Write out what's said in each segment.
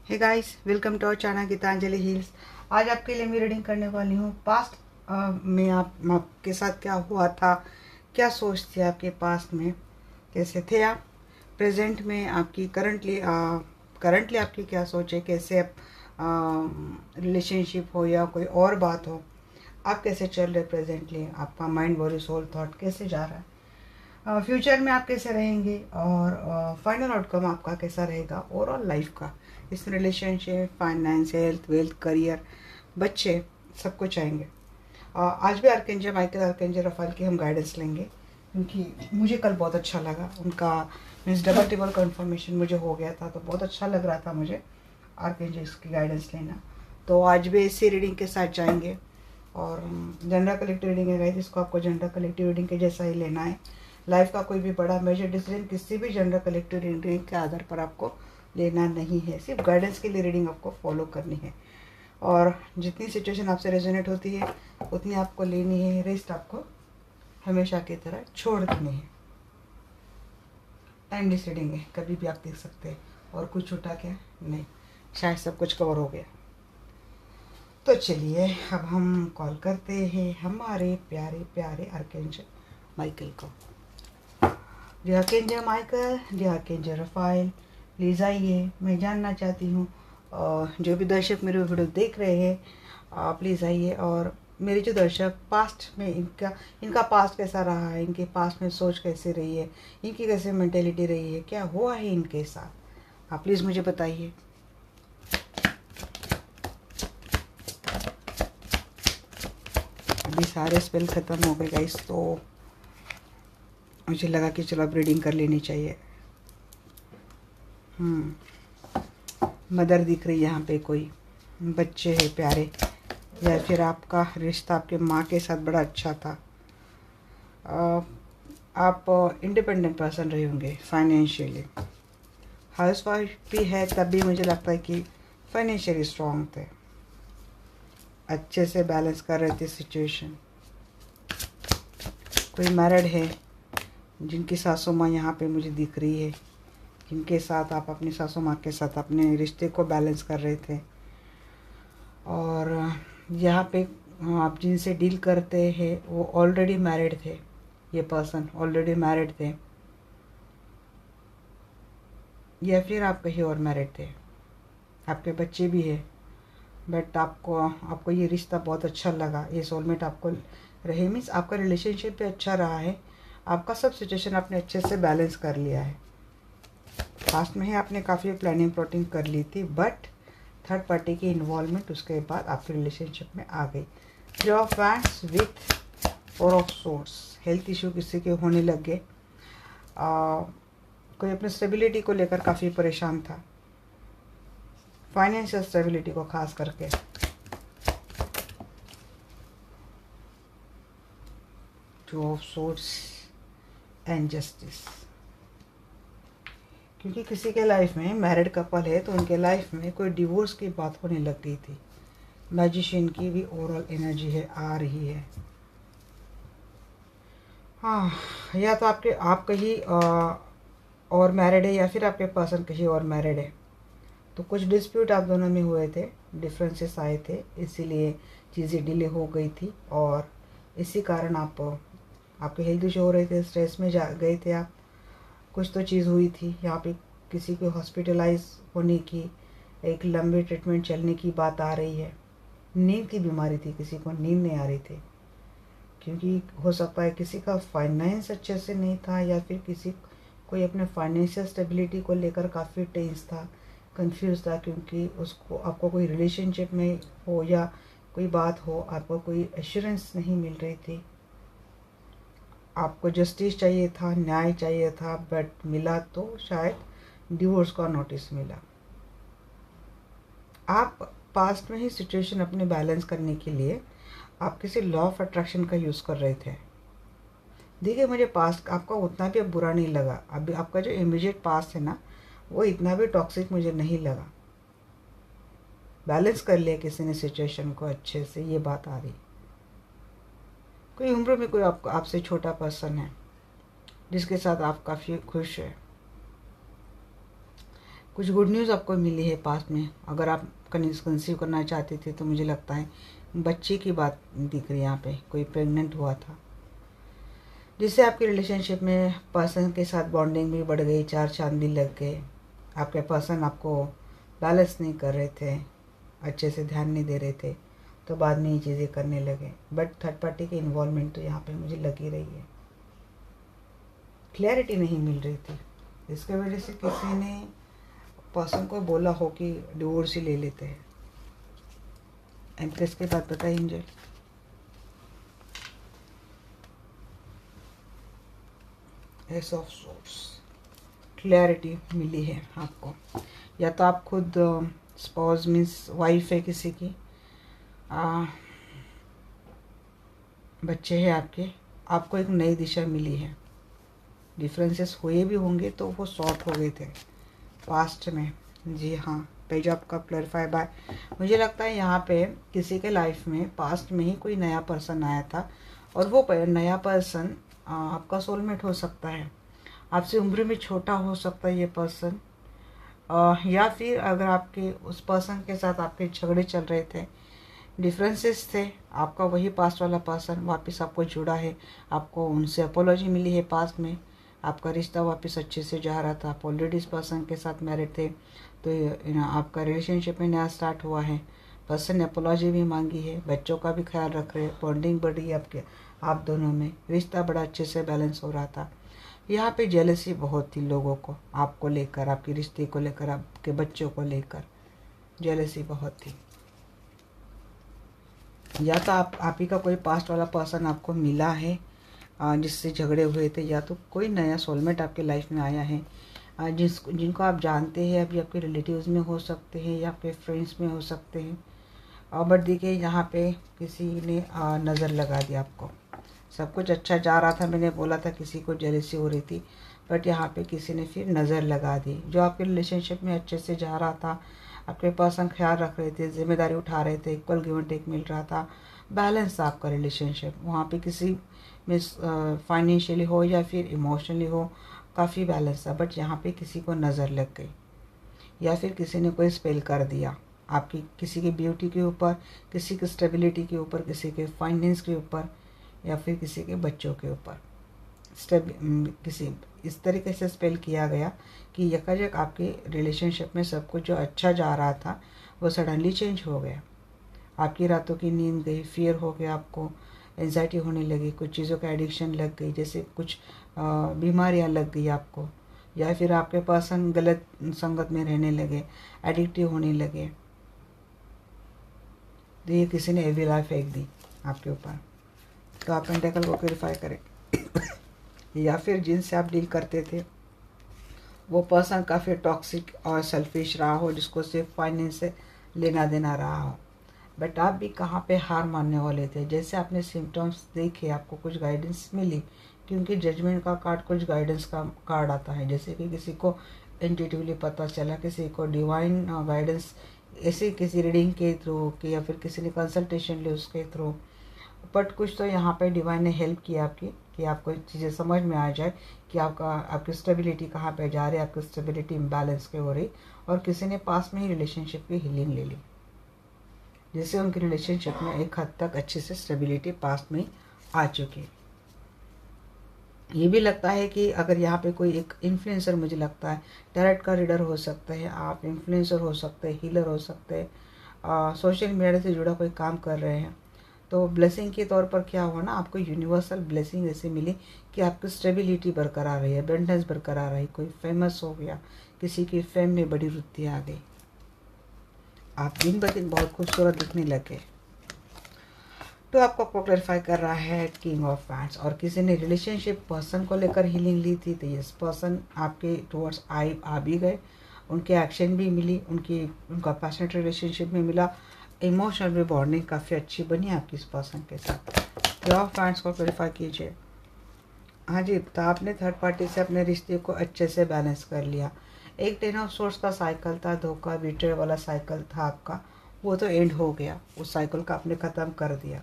Hey guys, welcome to our channel Geetanjali heals. आज आपके लिए मैं रीडिंग करने वाली हूँ पास्ट में आपके साथ क्या हुआ था, क्या सोच थी आपके पास्ट में, कैसे थे आप प्रेजेंट में, आपकी करंटली आपकी क्या सोच है, कैसे आप रिलेशनशिप हो या कोई और बात हो, आप कैसे चल रहे प्रेजेंटली, आपका माइंड बॉडी सोल थॉट कैसे जा रहा है, फ्यूचर में आप कैसे रहेंगे और फाइनल आउटकम आपका कैसा रहेगा ओवरऑल लाइफ का। इसमें relationship, finance, health, wealth, career, बच्चे, सब कुछ आएंगे। आज भी आर्कएंजल माइकल, आर्कएंजल रफाइल की हम गाइडेंस लेंगे, क्योंकि मुझे कल बहुत अच्छा लगा उनका मीन्स डबल टेबल कन्फर्मेशन मुझे हो गया था, तो बहुत अच्छा लग रहा था मुझे आर्कएंजल्स की गाइडेंस लेना। तो आज भी इसी रीडिंग के साथ जाएंगे और जनरल कलेक्टिव रीडिंग है गाइस, जिसको आपको जनरल कलेक्टिव रीडिंग के जैसा ही लेना है। लाइफ का कोई भी बड़ा मेजर डिसीजन किसी भी जनरल कलेक्टिव रीडिंग के आधार पर आपको लेना नहीं है, सिर्फ गाइडेंस के लिए रीडिंग आपको फॉलो करनी है। और जितनी सिचुएशन आपसे रेजोनेट होती है उतनी आपको लेनी है, रेस्ट आपको हमेशा की तरह छोड़ देनी है। टाइमलेस रीडिंग है, कभी भी आप देख सकते हैं और कुछ छूटा क्या नहीं, शायद सब कुछ कवर हो गया। तो चलिए अब हम कॉल करते हैं हमारे प्यारे प्यारे आर्कएंजल माइकल को। Dear archangel Michael, dear archangel Raphael, please आइए। मैं जानना चाहती हूँ जो भी दर्शक मेरे वीडियो देख रहे हैं, प्लीज़ आइए। और मेरे जो दर्शक पास्ट में इनका पास्ट कैसा रहा है, इनके पास्ट में सोच कैसे रही है, इनकी कैसे मेंटेलिटी रही है, क्या हुआ है इनके साथ, आप प्लीज़ मुझे बताइए। अभी सारे स्पेल ख़त्म हो गए गाइस, तो मुझे लगा कि चलो अब रीडिंग कर लेनी चाहिए। मदर दिख रही है यहाँ पे, कोई बच्चे हैं प्यारे, या फिर आपका रिश्ता आपके माँ के साथ बड़ा अच्छा था। आप इंडिपेंडेंट पर्सन रहे होंगे फाइनेंशियली, हाउस वाइफ भी है तब भी मुझे लगता है कि फाइनेंशियली स्ट्रॉन्ग थे, अच्छे से बैलेंस कर रहे थे सिचुएशन। कोई मैरिड है जिनकी सासू माँ यहाँ पे मुझे दिख रही है, जिनके साथ आप अपनी सासू माँ के साथ अपने रिश्ते को बैलेंस कर रहे थे। और यहाँ पे आप जिनसे डील करते हैं वो ऑलरेडी मैरिड थे, ये पर्सन ऑलरेडी मैरिड थे, या फिर आप कहीं और मैरिड थे, आपके बच्चे भी हैं, बट आपको ये रिश्ता बहुत अच्छा लगा, ये सोलमेट आपको रहे, मीन्स आपका रिलेशनशिप भी अच्छा रहा है, आपका सब सिचुएशन आपने अच्छे से बैलेंस कर लिया है। पास्ट में ही आपने काफ़ी प्लानिंग प्लॉटिंग कर ली थी, बट थर्ड पार्टी की इन्वॉल्वमेंट उसके बाद आपके रिलेशनशिप में आ गई। Three of wands with four of swords, health issue किसी के होने लग गए, कोई अपनी स्टेबिलिटी को लेकर काफ़ी परेशान था, फाइनेंशियल स्टेबिलिटी को खास करके। Two of swords and justice, क्योंकि किसी के लाइफ में मैरिड कपल है तो उनके लाइफ में कोई डिवोर्स की बात होने लग गई थी। मैजिशियन की भी ओवरऑल एनर्जी है, आ रही है। हाँ, या तो आप कहीं और मैरिड है, या फिर आपके पर्सन कहीं और मैरिड है, तो कुछ डिस्प्यूट आप दोनों में हुए थे, डिफरेंसेस आए थे, इसीलिए चीज़ें डिले हो गई थी। और इसी कारण आपके हेल्थ इशू हो रहे थे, स्ट्रेस में जा गए थे आप, कुछ तो चीज़ हुई थी यहाँ पे, किसी को हॉस्पिटलाइज होने की, एक लंबी ट्रीटमेंट चलने की बात आ रही है। नींद की बीमारी थी, किसी को नींद नहीं आ रही थी, क्योंकि हो सकता है किसी का फाइनेंस अच्छे से नहीं था, या फिर कोई अपने फाइनेंशियल स्टेबिलिटी को लेकर काफ़ी टेंस था, कंफ्यूज था, क्योंकि उसको आपको कोई रिलेशनशिप में हो या कोई बात हो, आपको कोई एश्योरेंस नहीं मिल रही थी। आपको जस्टिस चाहिए था, न्याय चाहिए था, बट मिला तो शायद डिवोर्स का नोटिस मिला। आप पास्ट में ही सिचुएशन अपने बैलेंस करने के लिए आप किसी लॉ ऑफ अट्रैक्शन का यूज़ कर रहे थे। देखिए, मुझे पास्ट आपका उतना भी अब बुरा नहीं लगा, अभी आपका जो इमीडिएट पास्ट है ना, वो इतना भी टॉक्सिक मुझे नहीं लगा। बैलेंस कर लिया किसी ने सिचुएशन को अच्छे से, ये बात आ रही। कोई उम्र में कोई आपसे छोटा पर्सन है जिसके साथ आप काफ़ी खुश है, कुछ गुड न्यूज़ आपको मिली है पास में। अगर आप कंसीव करना चाहते थे तो मुझे लगता है बच्चे की बात दिख रही है यहाँ पे, कोई प्रेग्नेंट हुआ था, जिससे आपके रिलेशनशिप में पर्सन के साथ बॉन्डिंग भी बढ़ गई, चार चांद भी लग गए। आपके पर्सन आपको बैलेंस नहीं कर रहे थे, अच्छे से ध्यान नहीं दे रहे थे, तो बाद में ये चीज़ें करने लगे। बट थर्ड पार्टी की इन्वॉल्वमेंट तो यहाँ पे मुझे लगी रही है, क्लैरिटी नहीं मिल रही थी। इसके वजह से किसी ने पर्सन को बोला हो कि डिवोर्स ही ले लेते हैं। एम्प्रेस के बाद बताइए angel. Ace of swords, clarity मिली है आपको। या तो आप खुद स्पाउस मीन्स वाइफ है किसी की, बच्चे हैं आपके, आपको एक नई दिशा मिली है। डिफरेंसेस हुए भी होंगे तो वो सॉर्ट हो गए थे पास्ट में। जी हाँ, पेज आपका क्लैरिफाई बाय। मुझे लगता है यहाँ पे किसी के लाइफ में पास्ट में ही कोई नया पर्सन आया था, और वो नया पर्सन आपका सोलमेट हो सकता है। आपसे उम्र में छोटा हो सकता है ये पर्सन, या फिर अगर आपके उस पर्सन के साथ आपके झगड़े चल रहे थे, डिफरेंसेस थे, आपका वही पास्ट वाला पर्सन वापस आपको जुड़ा है, आपको उनसे अपोलॉजी मिली है पास्ट में, आपका रिश्ता वापस अच्छे से जा रहा था, आप ऑलरेडी इस पर्सन के साथ मैरिड थे, तो आपका रिलेशनशिप में नया स्टार्ट हुआ है। पर्सन ने अपोलॉजी भी मांगी है, बच्चों का भी ख्याल रख रहे हैं, बॉन्डिंग बढ़ी है आप दोनों में, रिश्ता बड़ा अच्छे से बैलेंस हो रहा था। यहाँ पे जेलसी बहुत थी लोगों को, आपको लेकर, आपके रिश्ते को लेकर, आपके बच्चों को लेकर जेलसी बहुत थी। या तो आप ही का कोई पास्ट वाला पर्सन आपको मिला है जिससे झगड़े हुए थे, या तो कोई नया सोलमेट आपके लाइफ में आया है जिनको आप जानते हैं, अभी आपके रिलेटिव्स में हो सकते हैं या आपके फ्रेंड्स में हो सकते हैं। बट देखिए यहाँ पे किसी ने नज़र लगा दी आपको। सब कुछ अच्छा जा रहा था, मैंने बोला था किसी को जेलसी हो रही थी, बट यहाँ पे किसी ने फिर नज़र लगा दी। जो आपके रिलेशनशिप में अच्छे से जा रहा था, आपके पर्सन ख्याल रख रहे थे, जिम्मेदारी उठा रहे थे, इक्वल गिव एंड टेक मिल रहा था, बैलेंस था आपका रिलेशनशिप, वहाँ पे किसी में फाइनेंशियली हो या फिर इमोशनली हो, काफ़ी बैलेंस था। बट यहाँ पे किसी को नज़र लग गई, या फिर किसी ने कोई स्पेल कर दिया आपकी, किसी की ब्यूटी के ऊपर, किसी की स्टेबिलिटी के ऊपर, किसी के फाइनेंस के ऊपर, या फिर किसी के बच्चों के ऊपर। किसी इस तरीके से स्पेल किया गया कि यकायक आपके रिलेशनशिप में सब कुछ जो अच्छा जा रहा था वो सडनली चेंज हो गया। आपकी रातों की नींद गई, फियर हो गया, आपको एंजाइटी होने लगी, कुछ चीज़ों का एडिक्शन लग गई, जैसे कुछ बीमारियां लग गई आपको, या फिर आपके पर्सन गलत संगत में रहने लगे, एडिक्टिव होने लगे, तो ये किसी ने एविल आई फेंक दी आपके ऊपर। तो आप पेंटेकल को क्लैरिफाई करें। या फिर जिनसे आप डील करते थे वो पर्सन काफ़ी टॉक्सिक और सेल्फिश रहा हो, जिसको सिर्फ फाइनेंस से लेना देना रहा हो। बट आप भी कहाँ पे हार मानने वाले थे। जैसे आपने सिम्टम्स देखे, आपको कुछ गाइडेंस मिली, क्योंकि जजमेंट का कार्ड कुछ गाइडेंस का कार्ड आता है। जैसे कि किसी को इंट्यूटिवली पता चला, किसी को डिवाइन गाइडेंस ऐसे किसी रीडिंग के थ्रू कि, या फिर किसी ने कंसल्टेशन ली उसके थ्रू। बट कुछ तो यहाँ पे डिवाइन ने हेल्प किया आपकी, कि आपको चीज़ें समझ में आ जाए कि आपकी स्टेबिलिटी कहाँ पे जा रही है, आपकी स्टेबिलिटी इम्बैलेंस के हो रही। और किसी ने पास में ही रिलेशनशिप की हीलिंग ले ली, जिससे उनकी रिलेशनशिप में एक हद तक अच्छे से स्टेबिलिटी पास में आ चुकी। ये भी लगता है कि अगर यहाँ पे कोई एक इन्फ्लुएंसर, मुझे लगता है टैरेट का रीडर हो सकते हैं आप, इन्फ्लुएंसर हो सकते हैं, हीलर हो सकते हैं, सोशल मीडिया से जुड़ा कोई काम कर रहे हैं, तो ब्लेसिंग के तौर पर क्या हुआ ना, आपको यूनिवर्सल ब्लेसिंग ऐसी मिली कि आपकी स्टेबिलिटी बरकरार रही है, अबंडेंस बरकरार रही, कोई फेमस हो गया, किसी की फेम में बड़ी वृद्धि आ गई, आप दिन ब दिन बहुत खूबसूरत दिखने लगे। तो आपको क्लैरिफाई कर रहा है किंग ऑफ वैंड्स। और किसी ने रिलेशनशिप पर्सन को लेकर हीलिंग ली थी, तो यस पर्सन आपके टुवर्ड्स आ भी गए, उनके एक्शन भी मिली, उनका पैशनेट रिलेशनशिप में मिला, इमोशनल भी बॉन्डिंग काफ़ी अच्छी बनी आपकी इस पर्सन के साथ। किंग ऑफ वैंड्स को क्लैरिफाई कीजिए। हाँ जी, तो आपने थर्ड पार्टी से अपने रिश्ते को अच्छे से बैलेंस कर लिया। एक 10 ऑफ सोर्स का साइकिल था, धोखा बीट्रेयल वाला साइकिल था आपका, वो तो एंड हो गया, उस साइकिल का आपने ख़त्म कर दिया।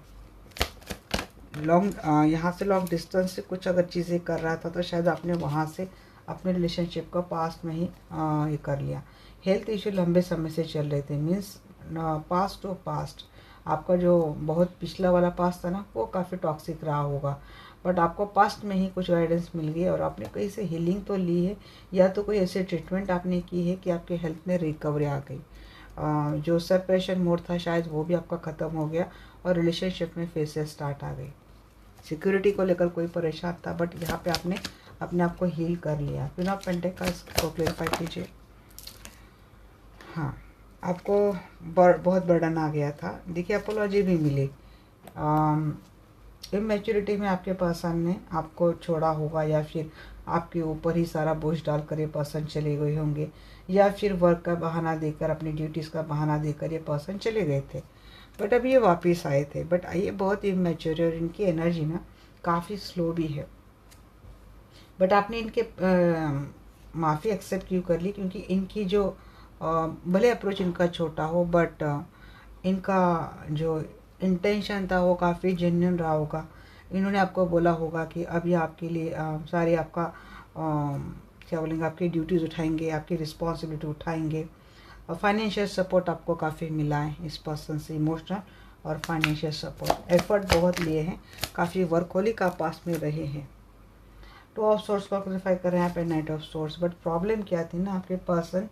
यहाँ से लॉन्ग डिस्टेंस से कुछ अगर चीज़ें कर रहा था तो शायद आपने वहाँ से अपने रिलेशनशिप को पास्ट में ही ये कर लिया। हेल्थ इशू लंबे समय से चल रहे थे, मीन्स पास्ट टू पास्ट आपका जो बहुत पिछला वाला पास्ट था ना, वो काफ़ी टॉक्सिक रहा होगा। बट आपको पास्ट में ही कुछ गाइडेंस मिल गई और आपने कहीं से हीलिंग तो ली है, या तो कोई ऐसे ट्रीटमेंट आपने की है कि आपके हेल्थ में रिकवरी आ गई। जो सेपरेशन मोड था शायद वो भी आपका ख़त्म हो गया और रिलेशनशिप में फेसेस स्टार्ट आ गई। सिक्योरिटी को लेकर कोई परेशान था, बट यहाँ पे आपने अपने आप को हील कर लिया। क्वीन ऑफ पेंटिकल्स को क्लेरिफाई कीजिए। हाँ, आपको बहुत बर्डन आ गया था। देखिए, अपोलॉजी भी मिली। इमेच्योरिटी में आपके पर्सन ने आपको छोड़ा होगा, या फिर आपके ऊपर ही सारा बोझ डाल कर ये पर्सन चले गए होंगे, या फिर वर्क का बहाना देकर, अपनी ड्यूटीज़ का बहाना देकर ये पर्सन चले गए थे। बट अभी ये वापस आए थे, बट ये बहुत इमेच्योर है और इनकी एनर्जी ना काफ़ी स्लो भी है। बट आपने इनके माफ़ी एक्सेप्ट क्यों कर ली? क्योंकि इनकी जो भले अप्रोच इनका छोटा हो, बट इनका जो इंटेंशन था वो काफ़ी जेन्युइन रहा होगा। इन्होंने आपको बोला होगा कि अभी आपके लिए सारी आपका क्या बोलेंगे, आपकी ड्यूटीज़ उठाएंगे, आपकी रिस्पॉन्सिबिलिटी उठाएंगे। और फाइनेंशियल सपोर्ट आपको काफ़ी मिला है इस पर्सन से, इमोशनल और फाइनेंशियल सपोर्ट। एफर्ट बहुत लिए हैं, काफ़ी वर्कहोलिक आप पास में रहे हैं। टू ऑफ सोर्स को क्वालिफाई कर रहे हैं यहाँ पे, knight of source. But problem क्या थी ना, आपके पर्सन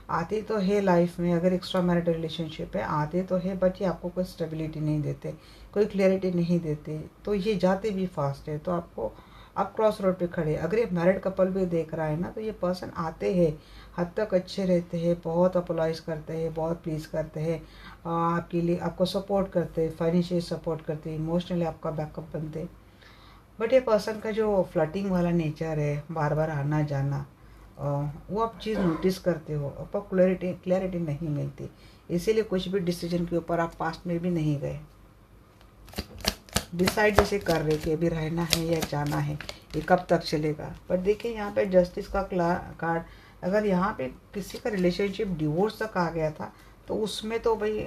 आते तो है लाइफ में, अगर एक्स्ट्रा मैरिटल रिलेशनशिप है आते तो है, बट ये आपको कोई स्टेबिलिटी नहीं देते, कोई क्लैरिटी नहीं देते, तो ये जाते भी फास्ट है। तो आपको आप क्रॉस रोड पे खड़े। अगर ये मैरिड कपल भी देख रहा है ना, तो ये पर्सन आते हैं, हद तक अच्छे रहते हैं, बहुत अपोलाइज करते हैं, बहुत प्लीज़ करते हैं आपके लिए, आपको सपोर्ट करते हैं, फाइनेंशियल सपोर्ट करते हैं, इमोशनली आपका बैकअप बनते हैं। बट ये पर्सन का जो फ्लर्टिंग वाला नेचर है, बार बार आना जाना, वो आप चीज़ नोटिस करते हो, आपको क्लैरिटी नहीं मिलती, इसीलिए कुछ भी डिसीजन के ऊपर आप पास्ट में भी नहीं गए। डिसाइड जैसे कर रहे कि अभी रहना है या जाना है, ये कब तक चलेगा। पर देखिए यहाँ पे जस्टिस का कार्ड, अगर यहाँ पे किसी का रिलेशनशिप डिवोर्स तक आ गया था तो उसमें तो भाई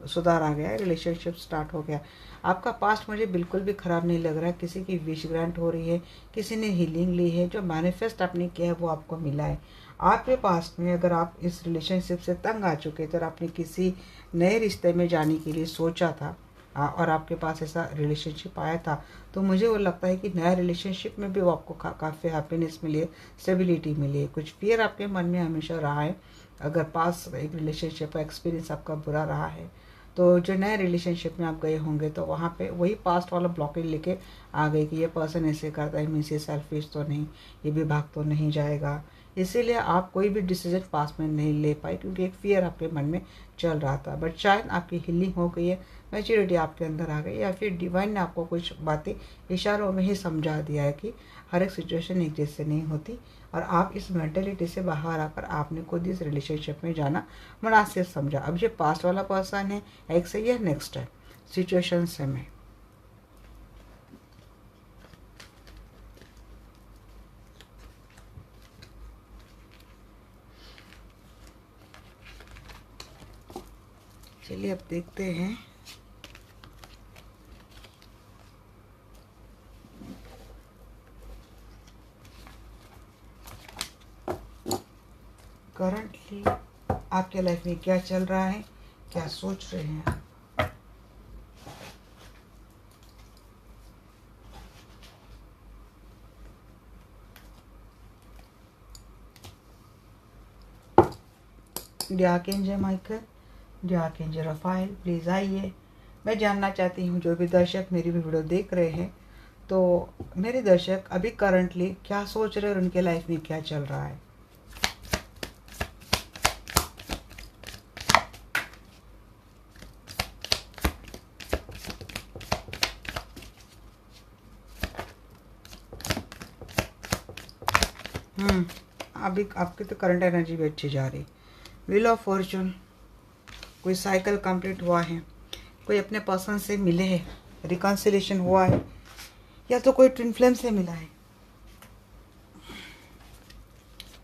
सुधार आ गया है, रिलेशनशिप स्टार्ट हो गया। आपका पास्ट मुझे बिल्कुल भी ख़राब नहीं लग रहा है। किसी की विश ग्रांट हो रही है, किसी ने हीलिंग ली है, जो मैनिफेस्ट आपने किया है वो आपको मिला है। आपके पास्ट में अगर आप इस रिलेशनशिप से तंग आ चुके थे और आपने किसी नए रिश्ते में जाने के लिए सोचा था और आपके पास ऐसा रिलेशनशिप आया था, तो मुझे वो लगता है कि नया रिलेशनशिप में भी वो आपको काफ़ी हैप्पीनेस मिली है, स्टेबिलिटी मिली है। कुछ फियर आपके मन में हमेशा रहा है, अगर पास एक रिलेशनशिप का एक्सपीरियंस आपका बुरा रहा है, तो जो नए रिलेशनशिप में आप गए होंगे तो वहाँ पे वही पास्ट वाला ब्लॉकेज लेके आ गए कि ये पर्सन ऐसे करता है, मीन्स ये सेल्फिश तो नहीं, ये भी भाग तो नहीं जाएगा। इसीलिए आप कोई भी डिसीजन पास में नहीं ले पाए, क्योंकि एक फियर आपके मन में चल रहा था। बट शायद आपकी हीलिंग हो गई है, मैच्योरिटी आपके अंदर आ गई, या फिर डिवाइन ने आपको कुछ बातें इशारों में ही समझा दिया है कि हर एक सिचुएशन एक जैसे नहीं होती, और आप इस मेंटेलिटी से बाहर आकर आपने खुद इस रिलेशनशिप में जाना मुनासिब समझा। अब ये पास्ट वाला पर्सन है, एक से ये नेक्स्ट है सिचुएशन से में। चलिए अब देखते हैं करंटली आपके लाइफ में क्या चल रहा है, क्या सोच रहे हैं। Archangel Michael, archangel Rafale, please आइए। मैं जानना चाहती हूँ, जो भी दर्शक मेरी भी वीडियो देख रहे हैं, तो मेरे दर्शक अभी करंटली क्या सोच रहे हैं और उनके लाइफ में क्या चल रहा है। अभी आपकी तो करंट एनर्जी भी अच्छी जा रही। व्हील ऑफ फॉर्चून, कोई साइकिल कंप्लीट हुआ है, कोई अपने पर्सन से मिले हैं, रिकॉन्सिलेशन हुआ है, या तो कोई ट्विन फ्लेम से मिला है,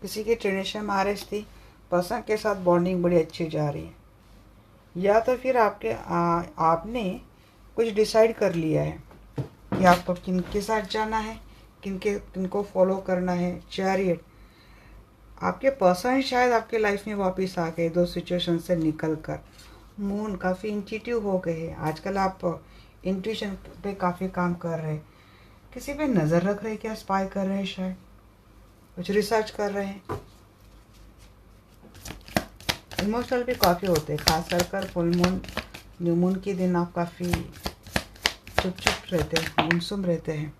किसी की ट्रेडिशन मैरिज थी, पर्सन के साथ बॉन्डिंग बड़ी अच्छी जा रही है, या तो फिर आपने कुछ डिसाइड कर लिया है कि आपको किन के साथ जाना है, किनको फॉलो करना है। चैरियट, आपके पर्सन शायद आपके लाइफ में वापस आ गए, दो सिचुएशन से निकल कर। मून काफ़ी इंट्यूटिव हो गए हैं आजकल, आप इंट्यूशन पे काफ़ी काम कर रहे हैं। किसी पे नज़र रख रहे हैं क्या, स्पाई कर रहे हैं, शायद कुछ रिसर्च कर रहे हैं। इमोशनल भी काफ़ी होते हैं, खास कर फुल मून न्यू मून के दिन आप काफ़ी चुप चुप रहते हैं, गुमसुम रहते हैं।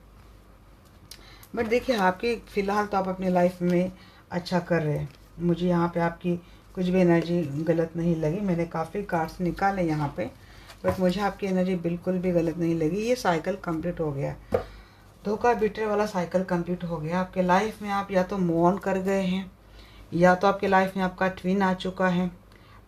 बट देखिए, आपके फ़िलहाल तो आप अपनी लाइफ में अच्छा कर रहे हैं। मुझे यहाँ पे आपकी कुछ भी एनर्जी गलत नहीं लगी। मैंने काफ़ी कार्ड्स निकाले यहाँ पे, बट मुझे आपकी एनर्जी बिल्कुल भी गलत नहीं लगी। ये साइकिल कंप्लीट हो गया, धोखा बिटरे वाला साइकिल कंप्लीट हो गया। आपके लाइफ में आप या तो मूव ऑन कर गए हैं, या तो आपके लाइफ में आपका ट्विन आ चुका है।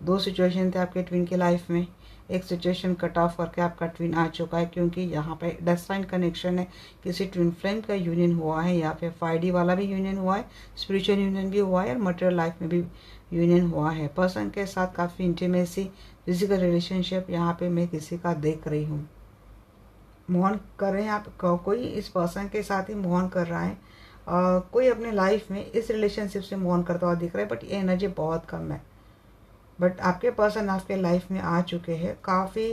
दो सिचुएशन थे आपके ट्विन के लाइफ में, एक सिचुएशन कट ऑफ करके आपका ट्विन आ चुका है, क्योंकि यहाँ पे डेस्टाइन कनेक्शन है। किसी ट्विन फ्लेम का यूनियन हुआ है, यहाँ पे 5D वाला भी यूनियन हुआ है, स्पिरिचुअल यूनियन भी हुआ है, और मटेरियल लाइफ में भी यूनियन हुआ है। पर्सन के साथ काफ़ी इंटीमेसी, फिजिकल रिलेशनशिप यहाँ पे मैं किसी का देख रही हूँ। मूव कर रहे हैं आप, कोई इस पर्सन के साथ ही मूव कर रहा है। कोई अपने लाइफ में इस रिलेशनशिप से मूव करता हुआ दिख रहा है, बट ये एनर्जी बहुत कम है। बट आपके पर्सन आपके लाइफ में आ चुके हैं, काफ़ी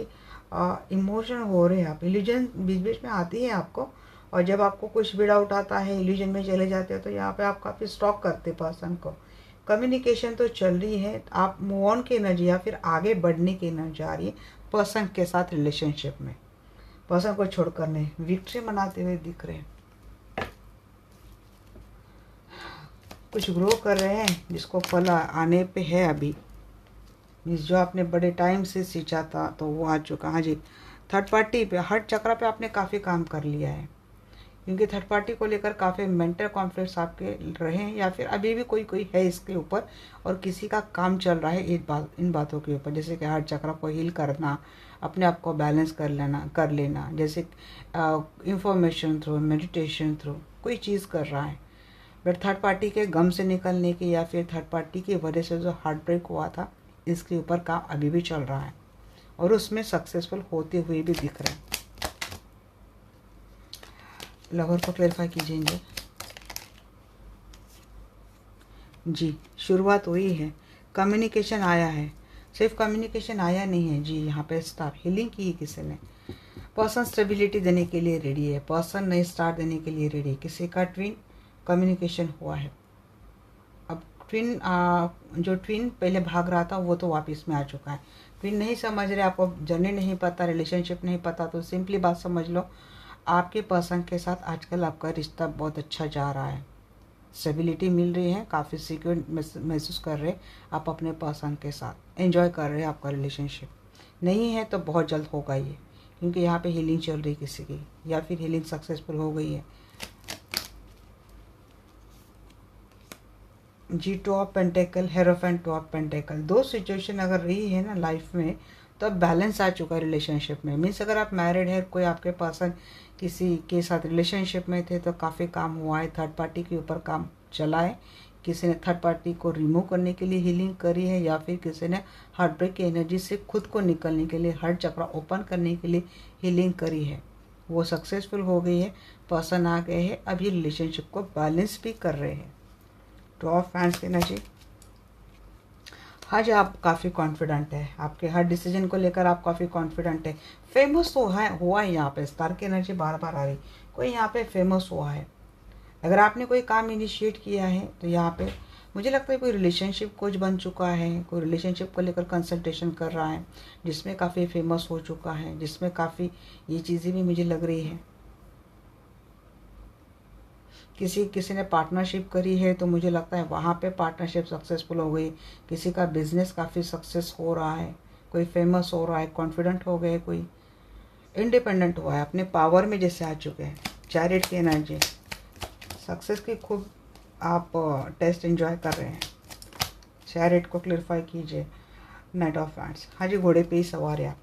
इमोशन हो रहे हैं आप। इल्यूजन बीच बीच में आती है आपको, और जब आपको कुछ भी डाउट आता है, इल्यूजन में चले जाते हो, तो यहाँ पे आप काफ़ी स्टॉक करते पर्सन को। कम्युनिकेशन तो चल रही है, आप मूव ऑन की एनर्जी या फिर आगे बढ़ने की एनर्जी आ रही है पर्सन के साथ रिलेशनशिप में। पर्सन को छोड़कर नहीं, विक्ट्री मनाते हुए दिख रहे हैं। कुछ ग्रो कर रहे हैं जिसको फल आने पे है अभी। मीन्स जो आपने बड़े टाइम से सींचा था तो वो आ चुका। हाँ जी, थर्ड पार्टी पे, हर्ट चक्र पे आपने काफ़ी काम कर लिया है, क्योंकि थर्ड पार्टी को लेकर काफ़ी मेंटल कॉन्फ्लिक्ट्स आपके रहे हैं, या फिर अभी भी कोई कोई है इसके ऊपर, और किसी का काम चल रहा है इन बातों के ऊपर। जैसे कि हर्ट चक्र को हील करना, अपने आप को बैलेंस कर लेना, जैसे इंफॉर्मेशन थ्रू, मेडिटेशन थ्रू कोई चीज़ कर रहा है। बट थर्ड पार्टी के गम से निकलने की, या फिर थर्ड पार्टी की वजह से जो हार्ट ब्रेक हुआ था, इसके ऊपर काम अभी भी चल रहा है, और उसमें सक्सेसफुल होते हुए भी दिख रहा है। लवर को क्लेरिफाई कीजिए जी। शुरुआत हुई है, कम्युनिकेशन आया है, सिर्फ कम्युनिकेशन आया नहीं है जी। यहाँ पे स्टार हीलिंग की है किसी ने। पर्सन स्टेबिलिटी देने के लिए रेडी है, पर्सन नए स्टार देने के लिए रेडी है। किसी का ट्विन कम्युनिकेशन हुआ है। अब ट्विन जो ट्विन पहले भाग रहा था वो तो वापस में आ चुका है। ट्विन नहीं समझ रहे, आपको जर्नी नहीं पता, रिलेशनशिप नहीं पता, तो सिंपली बात समझ लो, आपके पर्सन के साथ आजकल आपका रिश्ता बहुत अच्छा जा रहा है। स्टेबिलिटी मिल रही है, काफ़ी सिक्योर महसूस कर रहे आप अपने पर्सन के साथ, एंजॉय कर रहे हैं आपका रिलेशनशिप। नहीं है तो बहुत जल्द होगा ये, क्योंकि यहाँ पे हीलिंग चल रही किसी की, या फिर हीलिंग सक्सेसफुल हो गई है जी। Two of pentacle, hierophant, two of pentacle, दो सिचुएशन अगर रही है ना लाइफ में, तो अब बैलेंस आ चुका है रिलेशनशिप में। मीन्स अगर आप मैरिड है, कोई आपके पर्सन किसी के साथ रिलेशनशिप में थे, तो काफ़ी काम हुआ है। थर्ड पार्टी के ऊपर काम चला है, किसी ने थर्ड पार्टी को रिमूव करने के लिए हीलिंग करी है, या फिर किसी ने हार्ट ब्रेक की एनर्जी से खुद को निकलने के लिए, हार्ट चक्र ओपन करने के लिए हीलिंग करी है। वो सक्सेसफुल हो गई है, पर्सन आ गए हैं, अभी रिलेशनशिप को बैलेंस भी कर रहे हैं। टू ऑफ फैंस की एनर्जी, आज आप काफ़ी कॉन्फिडेंट है, आपके हर डिसीजन को लेकर आप काफ़ी कॉन्फिडेंट है। फेमस तो है, हुआ है यहाँ पे, स्टार की एनर्जी बार बार आ रही, कोई यहाँ पे फेमस हुआ है। अगर आपने कोई काम इनिशिएट किया है, तो यहाँ पे मुझे लगता है कोई रिलेशनशिप कोच बन चुका है, कोई रिलेशनशिप को लेकर कंसल्टेशन कर रहा है, जिसमें काफ़ी फेमस हो चुका है, जिसमें काफ़ी ये चीज़ें भी मुझे लग रही है। किसी ने पार्टनरशिप करी है, तो मुझे लगता है वहाँ पे पार्टनरशिप सक्सेसफुल हो गई। किसी का बिजनेस काफ़ी सक्सेस हो रहा है, कोई फेमस हो रहा है, कॉन्फिडेंट हो गए, कोई इंडिपेंडेंट हुआ है, अपने पावर में जैसे आ चुके हैं। चैरिट की एनर्जी, सक्सेस की खूब आप टेस्ट एंजॉय कर रहे हैं। चैरिट को क्लियरफाई कीजिए। नाइट ऑफ फैंड्स, हाँ जी, घोड़े पे ही सवार है आप,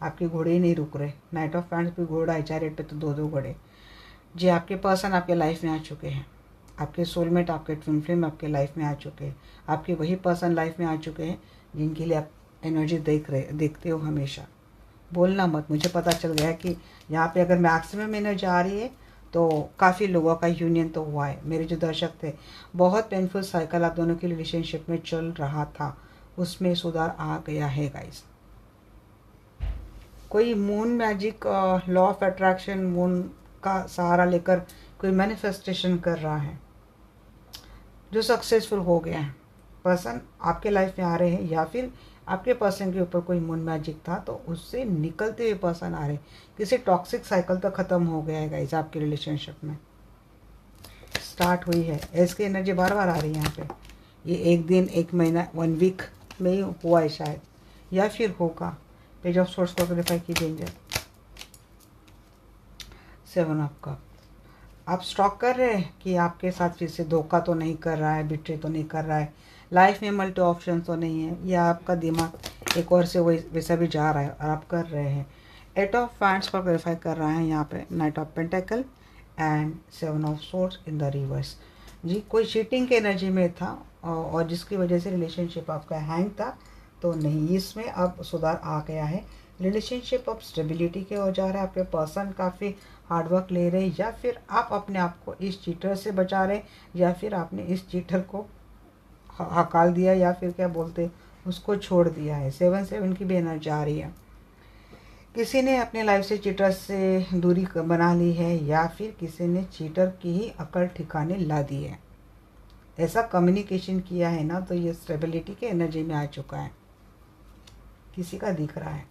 आपके घोड़े ही नहीं रुक रहे। नाइट ऑफ फैंड्स पे घोड़ा है, चैरिट पे तो दो दो घोड़े जी। आपके पर्सन आपके लाइफ में आ चुके हैं, आपके सोलमेट, आपके ट्विन फ्लेम आपके लाइफ में आ चुके हैं। आपके वही पर्सन लाइफ में आ चुके हैं जिनके लिए आप एनर्जी देखते हो हमेशा। बोलना मत, मुझे पता चल गया कि यहाँ पे अगर मैक्सिमम एनर्जी आ रही है, तो काफ़ी लोगों का यूनियन तो हुआ है। मेरे जो दर्शक थे, बहुत पेनफुल साइकिल आप दोनों की रिलेशनशिप में चल रहा था, उसमें सुधार आ गया है गाइस। कोई moon magic, law of attraction, moon का सहारा लेकर कोई मैनिफेस्टेशन कर रहा है जो सक्सेसफुल हो गया है। पर्सन आपके लाइफ में आ रहे हैं, या फिर आपके पर्सन के ऊपर कोई मून मैजिक था तो उससे निकलते हुए पर्सन आ रहे हैं। किसी टॉक्सिक साइकिल तो ख़त्म हो गया है गाइस आपकी रिलेशनशिप में, स्टार्ट हुई है। इसकी एनर्जी बार बार आ रही है यहाँ पे। ये एक दिन, एक महीना, 1 वीक में ही हुआ है शायद, या फिर होगा। पेज ऑफ सोर्स को क्लैरिफाई कीजिए। 7 ऑफ कप। आप स्टॉक कर रहे हैं कि आपके साथ फिर से धोखा तो नहीं कर रहा है, बिट्रे तो नहीं कर रहा है, लाइफ में मल्टी ऑप्शन तो नहीं है, या आपका दिमाग एक और से वैसा भी जा रहा है और आप कर रहे हैं। 8 ऑफ फैंड्स को क्लैरिफाई कर रहा है यहाँ पे। Knight of pentacle and 7 of swords in the reverse. जी, कोई चीटिंग के एनर्जी में था और जिसकी वजह से रिलेशनशिप आपका हैंग था, तो नहीं, इसमें अब सुधार आ गया है। रिलेशनशिप अब स्टेबिलिटी की ओर जा रहा है। आपके पर्सन काफ़ी हार्डवर्क ले रहे हैं, या फिर आप अपने आप को इस चीटर से बचा रहे, या फिर आपने इस चीटर को हकाल दिया, या फिर क्या बोलते उसको छोड़ दिया है। 7 की भी एनर्जी आ रही है। किसी ने अपने लाइफ से चीटर से दूरी बना ली है, या फिर किसी ने चीटर की ही अकड़ ठिकाने ला दी है। ऐसा कम्युनिकेशन किया है ना, तो ये स्टेबिलिटी के एनर्जी में आ चुका है, किसी का दिख रहा है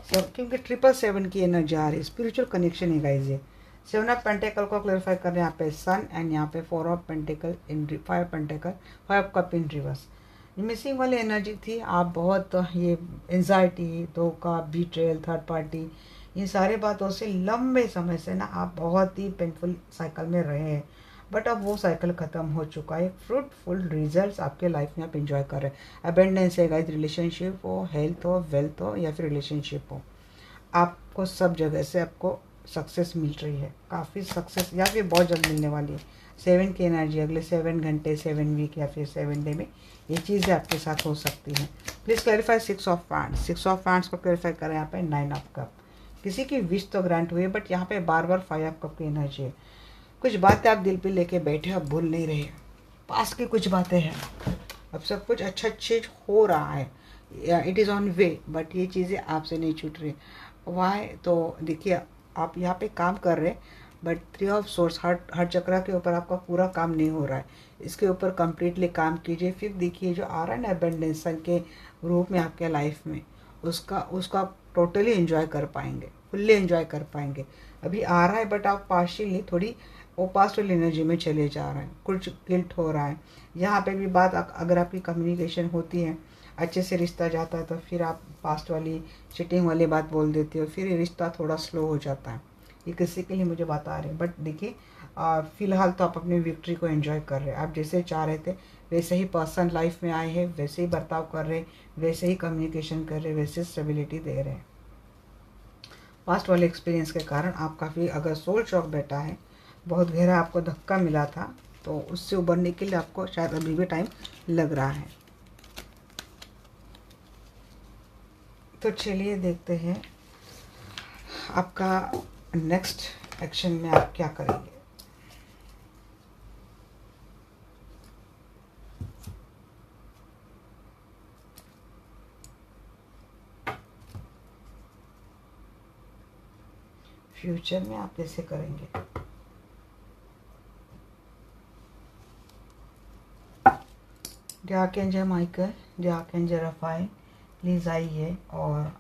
सब, क्योंकि 777 की एनर्जी आ रही है। स्पिरिचुअल कनेक्शन है गाइस ये। 7 ऑफ पेंटिकल को क्लैरिफाई कर रहे हैं यहाँ पे सन, एंड यहाँ पे 4 of pentacle in 5 pentacle 5 cup in reverse. Missing वाली एनर्जी थी। आप बहुत ये एंजाइटी, धोखा, बीट्रेल, थर्ड पार्टी, ये सारे बातों से लंबे समय से ना आप बहुत ही पेनफुल साइकिल में रहे हैं, बट अब वो साइकिल ख़त्म हो चुका है। फ्रूटफुल रिजल्ट्स आपके लाइफ में आप एंजॉय कर रहे हैं। अबेंडेंस है गाइस, रिलेशनशिप हो, हेल्थ हो, वेल्थ हो, या फिर रिलेशनशिप हो, आपको सब जगह से आपको सक्सेस मिल रही है। काफ़ी सक्सेस या फिर बहुत जल्द मिलने वाली है। 7 की एनर्जी अगले 7 घंटे, 7 वीक, या फिर 7 डे में ये चीज़ें आपके साथ हो सकती हैं। Please clarify 6 of friends. 6 of friends को क्लैरिफाई करें यहाँ पे। 9 ऑफ कप। किसी की विश तो ग्रांट हुई है, बट यहाँ पे बार बार 5 ऑफ कप की एनर्जी है। कुछ बातें आप दिल पे लेके बैठे, अब भूल नहीं रहे। पास की कुछ बातें हैं, अब सब कुछ अच्छा चीज हो रहा है, it is on way, but ये चीज़ें आपसे नहीं छूट रही। वाई? तो देखिए, आप यहाँ पे काम कर रहे हैं, बट 3 ऑफ सोर्स, हर चक्रा के ऊपर आपका पूरा काम नहीं हो रहा है। इसके ऊपर कंप्लीटली काम कीजिए। फिर देखिए जो आ रहा है ना अबेंडेंस के रूप में आपके लाइफ में, उसका टोटली एंजॉय कर पाएंगे, फुल्ली एंजॉय कर पाएंगे। अभी आ रहा है, बट आप पार्शियली थोड़ी वो पास्ट वाली एनर्जी में चले जा रहे हैं, कुछ गिल्ट हो रहा है। यहाँ पे भी बात अगर आपकी कम्युनिकेशन होती है, अच्छे से रिश्ता जाता है, तो फिर आप पास्ट वाली चीटिंग वाली बात बोल देते हो, फिर ये रिश्ता थोड़ा स्लो हो जाता है। ये किसी के लिए मुझे बता रहे हैं, बट देखिए फ़िलहाल तो आप अपनी विक्ट्री को एंजॉय कर रहे हैं। आप जैसे चाह रहे थे वैसे ही पर्सन लाइफ में आए हैं, वैसे ही बर्ताव कर रहे हैं, वैसे ही कम्युनिकेशन कर रहे हैं, वैसे स्टेबिलिटी दे रहे हैं। पास्ट वाले एक्सपीरियंस के कारण आप काफ़ी, अगर सोल शॉक बैठा है, बहुत गहरा आपको धक्का मिला था, तो उससे उबरने के लिए आपको शायद अभी भी टाइम लग रहा है। तो चलिए देखते हैं आपका नेक्स्ट एक्शन में आप क्या करेंगे। फ्यूचर में आप कैसे करेंगे? Archangel Michael, archangel Raphael, please आइए और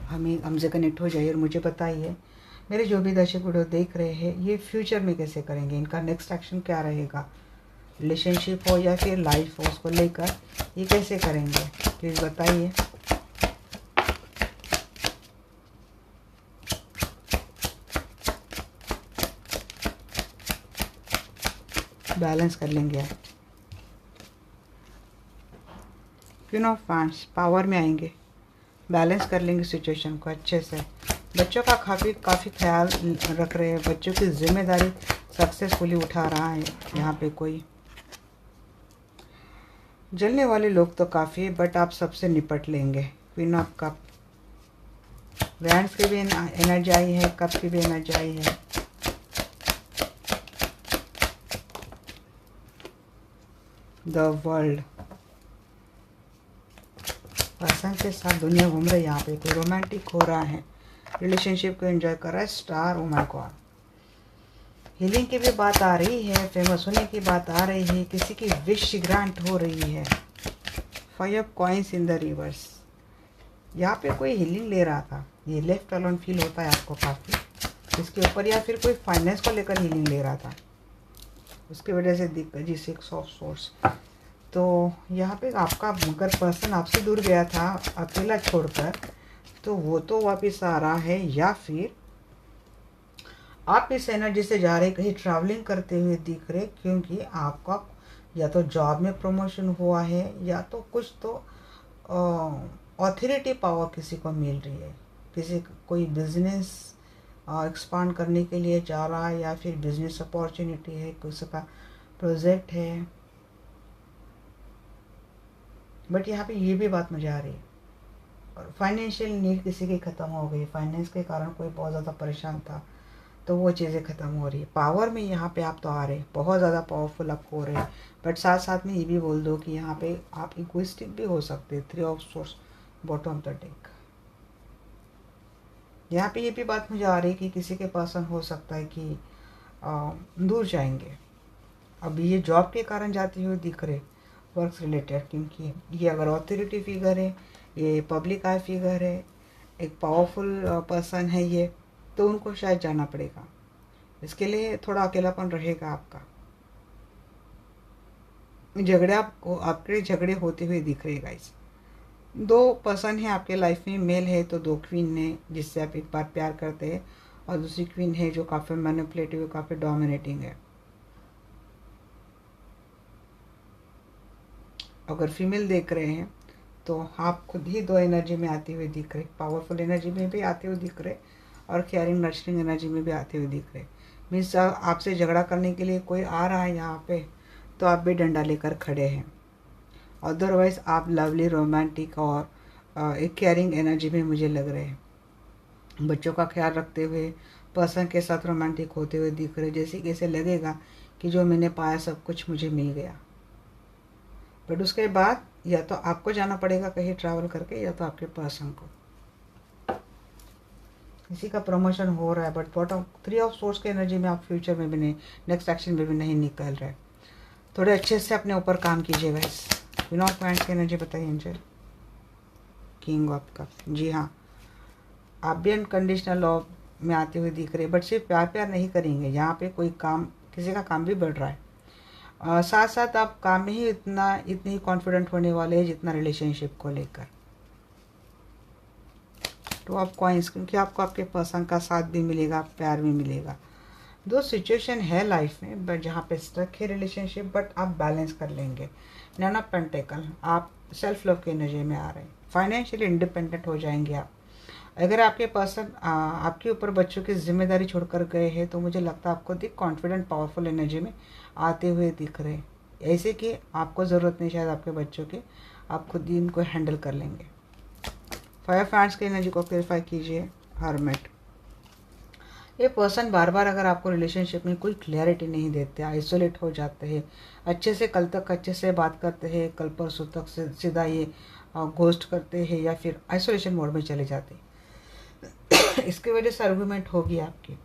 हमसे कनेक्ट हो जाइए और मुझे बताइए, मेरे जो भी दर्शक वीडियो देख रहे हैं, ये फ्यूचर में कैसे करेंगे, इनका नेक्स्ट एक्शन क्या रहेगा। रिलेशनशिप हो या फिर लाइफ हो, उसको लेकर ये कैसे करेंगे, प्लीज़ बताइए। बैलेंस कर लेंगे आप। क्वीन ऑफ वांड्स, पावर में आएंगे, बैलेंस कर लेंगे सिचुएशन को अच्छे से। बच्चों का काफ़ी ख्याल रख रहे हैं, बच्चों की जिम्मेदारी सक्सेसफुली उठा रहा है। यहाँ पे कोई जलने वाले लोग तो काफ़ी है, बट आप सबसे निपट लेंगे। क्वीन ऑफ कप, वैंड्स की भी एनर्जी आई है, कप की भी एनर्जी आई है। द वर्ल्ड, पर्सन के साथ दुनिया घूम रही है यहाँ पे, कोई रोमांटिक हो रहा है, रिलेशनशिप को एंजॉय कर रहा है। Star, oh my God, healing की भी बात आ रही है, फेमस होने की बात आ रही है, किसी की विश ग्रांट हो रही है। 5 of coins in the reverse, यहाँ पे कोई हीलिंग ले रहा था, ये लेफ्ट अलोन फील होता है आपको काफ़ी इसके ऊपर, या फिर कोई फाइनेंस को लेकर हीलिंग ले रहा था, उसकी वजह से दिक्कत जी 6 ऑफ सोर्स। तो यहाँ पे आपका अगर पर्सन आपसे दूर गया था अकेला छोड़कर, तो वो तो वापस आ रहा है, या फिर आप इस एनर्जी से जा रहे, कहीं ट्रैवलिंग करते हुए दिख रहे, क्योंकि आपका या तो जॉब में प्रमोशन हुआ है, या तो कुछ तो ऑथोरिटी पावर किसी को मिल रही है, कोई बिजनेस एक्सपांड करने के लिए जा रहा है, या फिर बिजनेस अपॉर्चुनिटी है, किसी का प्रोजेक्ट है। बट यहाँ पे ये भी बात मुझे आ रही है, और फाइनेंशियल नीड किसी की ख़त्म हो गई, फाइनेंस के कारण कोई बहुत ज़्यादा परेशान था, तो वो चीज़ें ख़त्म हो रही है। पावर में यहाँ पे आप तो आ रहे, बहुत ज़्यादा पावरफुल आप हो रहे हैं, बट साथ साथ में ये भी बोल दो कि यहाँ पे आप इगोइस्टिक भी हो सकते हैं। 3 of source, bottom of the deck, यहाँ पे ये भी बात मुझे आ रही है कि किसी के पर्सन हो सकता है कि दूर जाएंगे। अब ये जॉब के कारण जाते हुए दिख रहे, वर्क्स रिलेटेड, क्योंकि ये अगर ऑथोरिटी फिगर है, ये पब्लिक आई फिगर है, एक पावरफुल पर्सन है ये, तो उनको शायद जाना पड़ेगा। इसके लिए थोड़ा अकेलापन रहेगा आपका। झगड़े आपके झगड़े होते हुए दिख रहे गाइस। 2 पर्सन है आपके लाइफ में, मेल है तो 2 क्वीन है जिससे आप एक बार प्यार करते हैं, और दूसरी क्वीन है जो काफ़ी मैनिपुलेटिव, काफ़ी डोमिनेटिंग है। अगर फीमेल देख रहे हैं तो आप खुद ही 2 एनर्जी में आते हुए दिख रहे, पावरफुल एनर्जी में भी आते हुए दिख रहे, और केयरिंग नर्चरिंग एनर्जी में भी आते हुए दिख रहे। मीन्स आपसे झगड़ा करने के लिए कोई आ रहा है यहाँ पे, तो आप भी डंडा लेकर खड़े हैं। अदरवाइज आप लवली, रोमांटिक और एक केयरिंग एनर्जी में मुझे लग रहे हैं। बच्चों का ख्याल रखते हुए पर्सन के साथ रोमांटिक होते हुए दिख रहे, जैसे कैसे लगेगा कि जो मैंने पाया सब कुछ मुझे मिल गया। बट उसके बाद या तो आपको जाना पड़ेगा कहीं ट्रैवल करके, या तो आपके पर्सन को। किसी का प्रमोशन हो रहा है, बट बॉटम 3 ऑफ सोर्स के एनर्जी में आप फ्यूचर में भी नहीं, नेक्स्ट एक्शन में भी नहीं निकल रहे। थोड़े अच्छे से अपने ऊपर काम कीजिए गाइस। क्वीन ऑफ वांड्स की एनर्जी बताइए एंजल। किंग ऑफ कप, जी हाँ, आप भी अनकंडीशनल लव में आते हुए दिख रहे, बट सिर्फ प्यार नहीं करेंगे, यहाँ पे कोई काम, किसी का काम भी बढ़ रहा है। साथ साथ आप काम में ही इतनी कॉन्फिडेंट होने वाले हैं जितना रिलेशनशिप को लेकर। 2 ऑफ कॉइंस, क्योंकि आपको आपके पर्सन का साथ भी मिलेगा, प्यार भी मिलेगा। 2 सिचुएशन है लाइफ में बट जहाँ पे स्ट्रक है रिलेशनशिप, बट आप बैलेंस कर लेंगे। 9 ऑफ पेंटिकल, आप सेल्फ लव के एनर्जी में आ रहे हैं, फाइनेंशियली इंडिपेंडेंट हो जाएंगे आप। अगर आपके पर्सन आपके ऊपर बच्चों की जिम्मेदारी छोड़कर गए हैं, तो मुझे लगता है आपको दिख कॉन्फिडेंट, पावरफुल एनर्जी में आते हुए दिख रहे हैं, ऐसे कि आपको ज़रूरत नहीं शायद आपके बच्चों की, आप खुद ही इनको हैंडल कर लेंगे। 5 ऑफ वांड्स की एनर्जी को क्लेरिफाई कीजिए। हर्मिट, ये पर्सन बार बार अगर आपको रिलेशनशिप में कोई क्लैरिटी नहीं देते, आइसोलेट हो जाते हैं, अच्छे से कल तक अच्छे से बात करते हैं, कल परसों तक से सीधा ये घोस्ट करते हैं, या फिर आइसोलेशन मोड में चले जाते हैं। इसकी वजह से आर्गुमेंट होगी आपकी,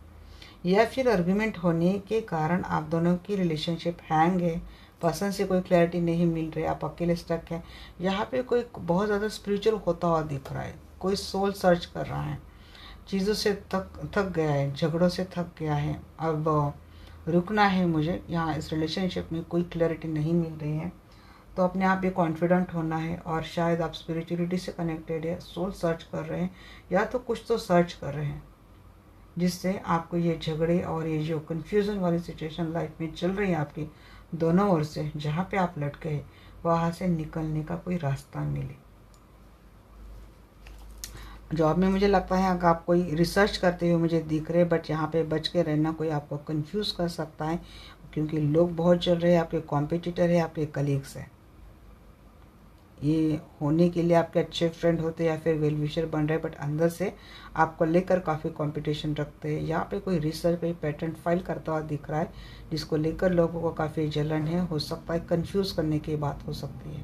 या फिर आर्गुमेंट होने के कारण आप दोनों की रिलेशनशिप हैंग है, पर्सन से कोई क्लैरिटी नहीं मिल रही, आप अकेले स्टक हैं। यहाँ पे कोई बहुत ज़्यादा स्पिरिचुअल होता हुआ दिख रहा है, कोई सोल सर्च कर रहा है, चीज़ों से थक गया है, झगड़ों से थक गया है, अब रुकना है मुझे, यहाँ इस रिलेशनशिप में कोई क्लैरिटी नहीं मिल रही है, तो अपने आप भी कॉन्फिडेंट होना है। और शायद आप स्पिरिचुअलिटी से कनेक्टेड है, सोल सर्च कर रहे हैं, या तो कुछ तो सर्च कर रहे हैं जिससे आपको ये झगड़े और ये जो कन्फ्यूज़न वाली सिचुएशन लाइफ में चल रही है आपकी दोनों ओर से, जहाँ पे आप लटके हैं, वहाँ से निकलने का कोई रास्ता मिले। जॉब में मुझे लगता है अगर आप कोई रिसर्च करते हुए मुझे दिख रहे, बट यहाँ पे बच के रहना, कोई आपको कंफ्यूज कर सकता है, क्योंकि लोग बहुत चल रहे हैं, आपके कॉम्पिटिटर है, आपके कलीग्स हैं। ये होने के लिए आपके अच्छे फ्रेंड होते हैं या फिर वेल विशर बन रहे, बट अंदर से आपको लेकर काफ़ी कंपटीशन रखते हैं। यहाँ पे कोई रिसर्च पे पेटेंट फाइल करता हुआ दिख रहा है, जिसको लेकर लोगों को काफ़ी जलन है। हो सकता है कंफ्यूज करने की बात हो सकती है।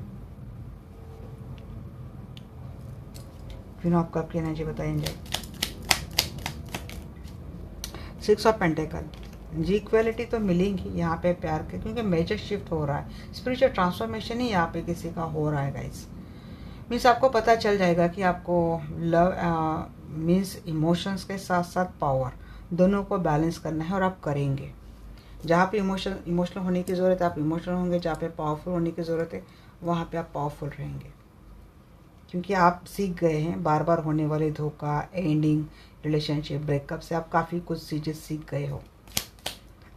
क्वीन ऑफ कप की एनर्जी बताएंगे। 6 ऑफ पेंटिकल जी, इक्वलिटी तो मिलेंगी यहाँ पे प्यार के, क्योंकि मेजर शिफ्ट हो रहा है, स्पिरिचुअल ट्रांसफॉर्मेशन ही यहाँ पे किसी का हो रहा है गाइस। मीन्स आपको पता चल जाएगा कि आपको लव मीन्स इमोशंस के साथ साथ पावर दोनों को बैलेंस करना है, और आप करेंगे। जहाँ पे इमोशनल होने की ज़रूरत है आप इमोशनल होंगे, जहाँ पे पावरफुल होने की ज़रूरत है वहाँ पे आप पावरफुल रहेंगे, क्योंकि आप सीख गए हैं बार बार होने वाले धोखा, एंडिंग, रिलेशनशिप ब्रेकअप से आप काफ़ी कुछ चीज़ें सीख गए हो।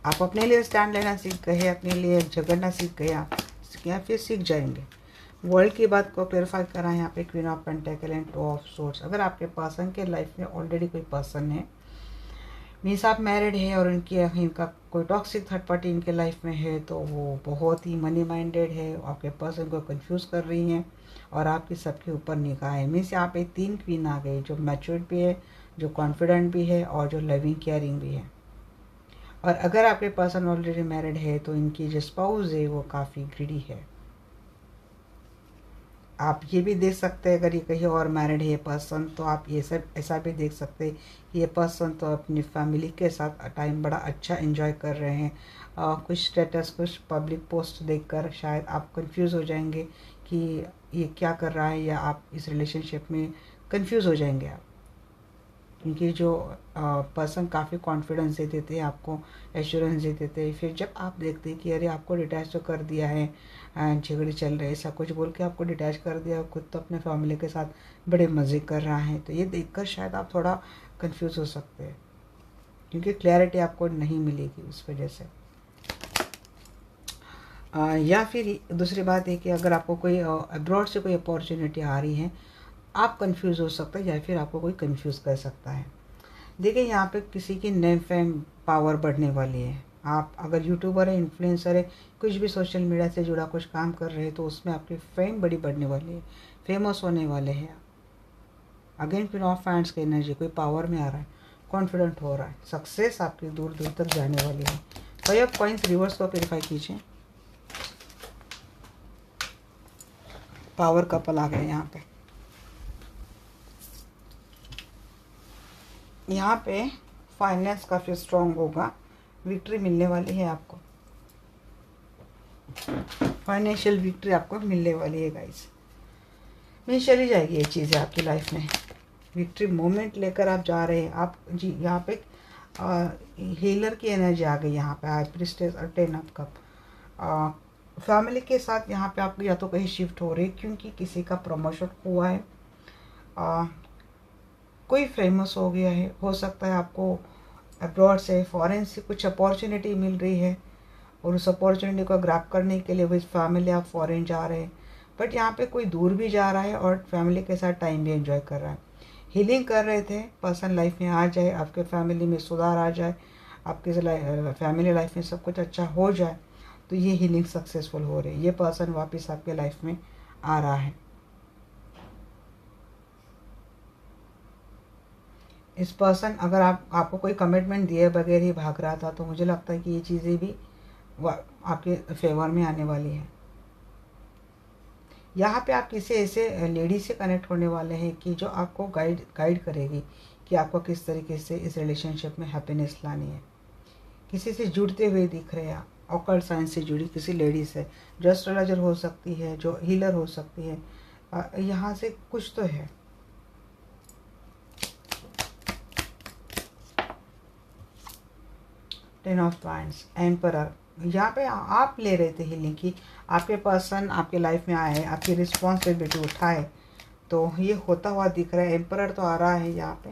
आप अपने लिए स्टैंड लेना सीख गए, अपने लिए झगड़ना सीख गए आप, या फिर सीख जाएंगे। वर्ल्ड की बात को क्लेरिफाई करा यहाँ पे, queen of pentacle and 2 of swords. अगर आपके पर्सन के लाइफ में ऑलरेडी कोई पर्सन है, मीन्स आप मैरिड है और इनका कोई टॉक्सिक थर्ड पार्टी इनके लाइफ में है, तो वो बहुत ही मनी माइंडेड है, आपके पर्सन को कंफ्यूज कर रही हैं और आपकी सबके ऊपर निगाह है। मीन्स यहाँ पे 3 क्वीन आ गई, जो मैच्योर्ड भी है, जो कॉन्फिडेंट भी है और जो लविंग केयरिंग भी है। और अगर आपके पर्सन ऑलरेडी मैरिड है तो इनकी जो स्पाउस है वो काफ़ी ग्रीडी है। आप ये भी देख सकते हैं, अगर ये कहीं और मैरिड है ये पर्सन, तो आप ये सब ऐसा भी देख सकते हैं कि ये पर्सन तो अपनी फैमिली के साथ टाइम बड़ा अच्छा एंजॉय कर रहे हैं। कुछ स्टेटस, कुछ पब्लिक पोस्ट देखकर शायद आप कंफ्यूज हो जाएंगे कि ये क्या कर रहा है, या आप इस रिलेशनशिप में कंफ्यूज हो जाएंगे आप, क्योंकि जो पर्सन काफ़ी कॉन्फिडेंस दे देते हैं आपको, एश्योरेंस दे देते हैं, फिर जब आप देखते हैं कि अरे आपको डिटैच तो कर दिया है, झगड़े चल रहे, ऐसा कुछ बोल के आपको डिटैच कर दिया, खुद तो अपने फैमिली के साथ बड़े मज़े कर रहा है, तो ये देखकर शायद आप थोड़ा कंफ्यूज हो सकते हैं, क्योंकि क्लैरिटी आपको नहीं मिलेगी उस वजह से। या फिर दूसरी बात है कि अगर आपको कोई अब्रॉड से कोई अपॉर्चुनिटी आ रही है, आप कंफ्यूज हो सकते हैं या फिर आपको कोई कंफ्यूज कर सकता है। देखिए यहाँ पे किसी की नेम फेम पावर बढ़ने वाली है। आप अगर यूट्यूबर है, इन्फ्लुएंसर है, कुछ भी सोशल मीडिया से जुड़ा कुछ काम कर रहे हैं, तो उसमें आपकी फेम बड़ी बढ़ने वाली है, फेमस होने वाले हैं। अगेन क्वीन ऑफ हैंड्स की एनर्जी, कोई पावर में आ रहा है, कॉन्फिडेंट हो रहा है, सक्सेस आपकी दूर दूर तक जाने वाली है। 5 ऑफ कॉइंस रिवर्स को प्योरीफाई कीजिए। पावर कपल आ गए यहाँ पे। यहाँ पे फाइनेंस काफ़ी स्ट्रॉन्ग होगा, विक्ट्री मिलने वाली है आपको, फाइनेंशियल विक्ट्री आपको मिलने वाली है गाइस। मैं चली जाएगी ये चीज़ें आपकी लाइफ में, विक्ट्री मोमेंट लेकर आप जा रहे हैं आप जी। यहाँ पे हीलर की एनर्जी आ गई यहाँ पे, प्रिस्टेस और 10 ऑफ कप। फैमिली के साथ यहाँ पे आपको या तो कहीं शिफ्ट हो रही है, क्योंकि किसी का प्रमोशन हुआ है, कोई फेमस हो गया है, हो सकता है आपको अब्रॉड से, फॉरेन से कुछ अपॉर्चुनिटी मिल रही है, और उस अपॉर्चुनिटी को ग्रैब करने के लिए विद फैमिली आप फॉरेन जा रहे हैं, बट यहाँ पे कोई दूर भी जा रहा है और फैमिली के साथ टाइम भी एंजॉय कर रहा है। हीलिंग कर रहे थे, पर्सन लाइफ में आ जाए, आपके फैमिली में सुधार आ जाए, आपके फैमिली लाइफ में सब कुछ अच्छा हो जाए, तो ये हीलिंग सक्सेसफुल हो रही है। ये पर्सन वापस आपके लाइफ में आ रहा है। इस पर्सन अगर आपको कोई कमिटमेंट दिए बगैर ही भाग रहा था, तो मुझे लगता है कि ये चीज़ें भी आपके फेवर में आने वाली है। यहाँ पे आप किसी ऐसे लेडी से कनेक्ट होने वाले हैं कि जो आपको गाइड करेगी कि आपको किस तरीके से इस रिलेशनशिप में हैप्पीनेस लानी है। किसी से जुड़ते हुए दिख रहे हैं आप, ऑकल्ट साइंस से जुड़ी किसी लेडी से, जो एस्ट्रोलॉजर हो सकती है, जो हीलर हो सकती है, यहाँ से कुछ तो है। टेन ऑफ वांड्स, एम्परर, यहाँ पे आप ले रहे थे हीलिंग की, आपके पर्सन आपके लाइफ में आए, आपकी रिस्पॉन्सिबिलिटी उठाए, तो ये होता हुआ दिख रहा है। एम्परर तो आ रहा है यहाँ पे,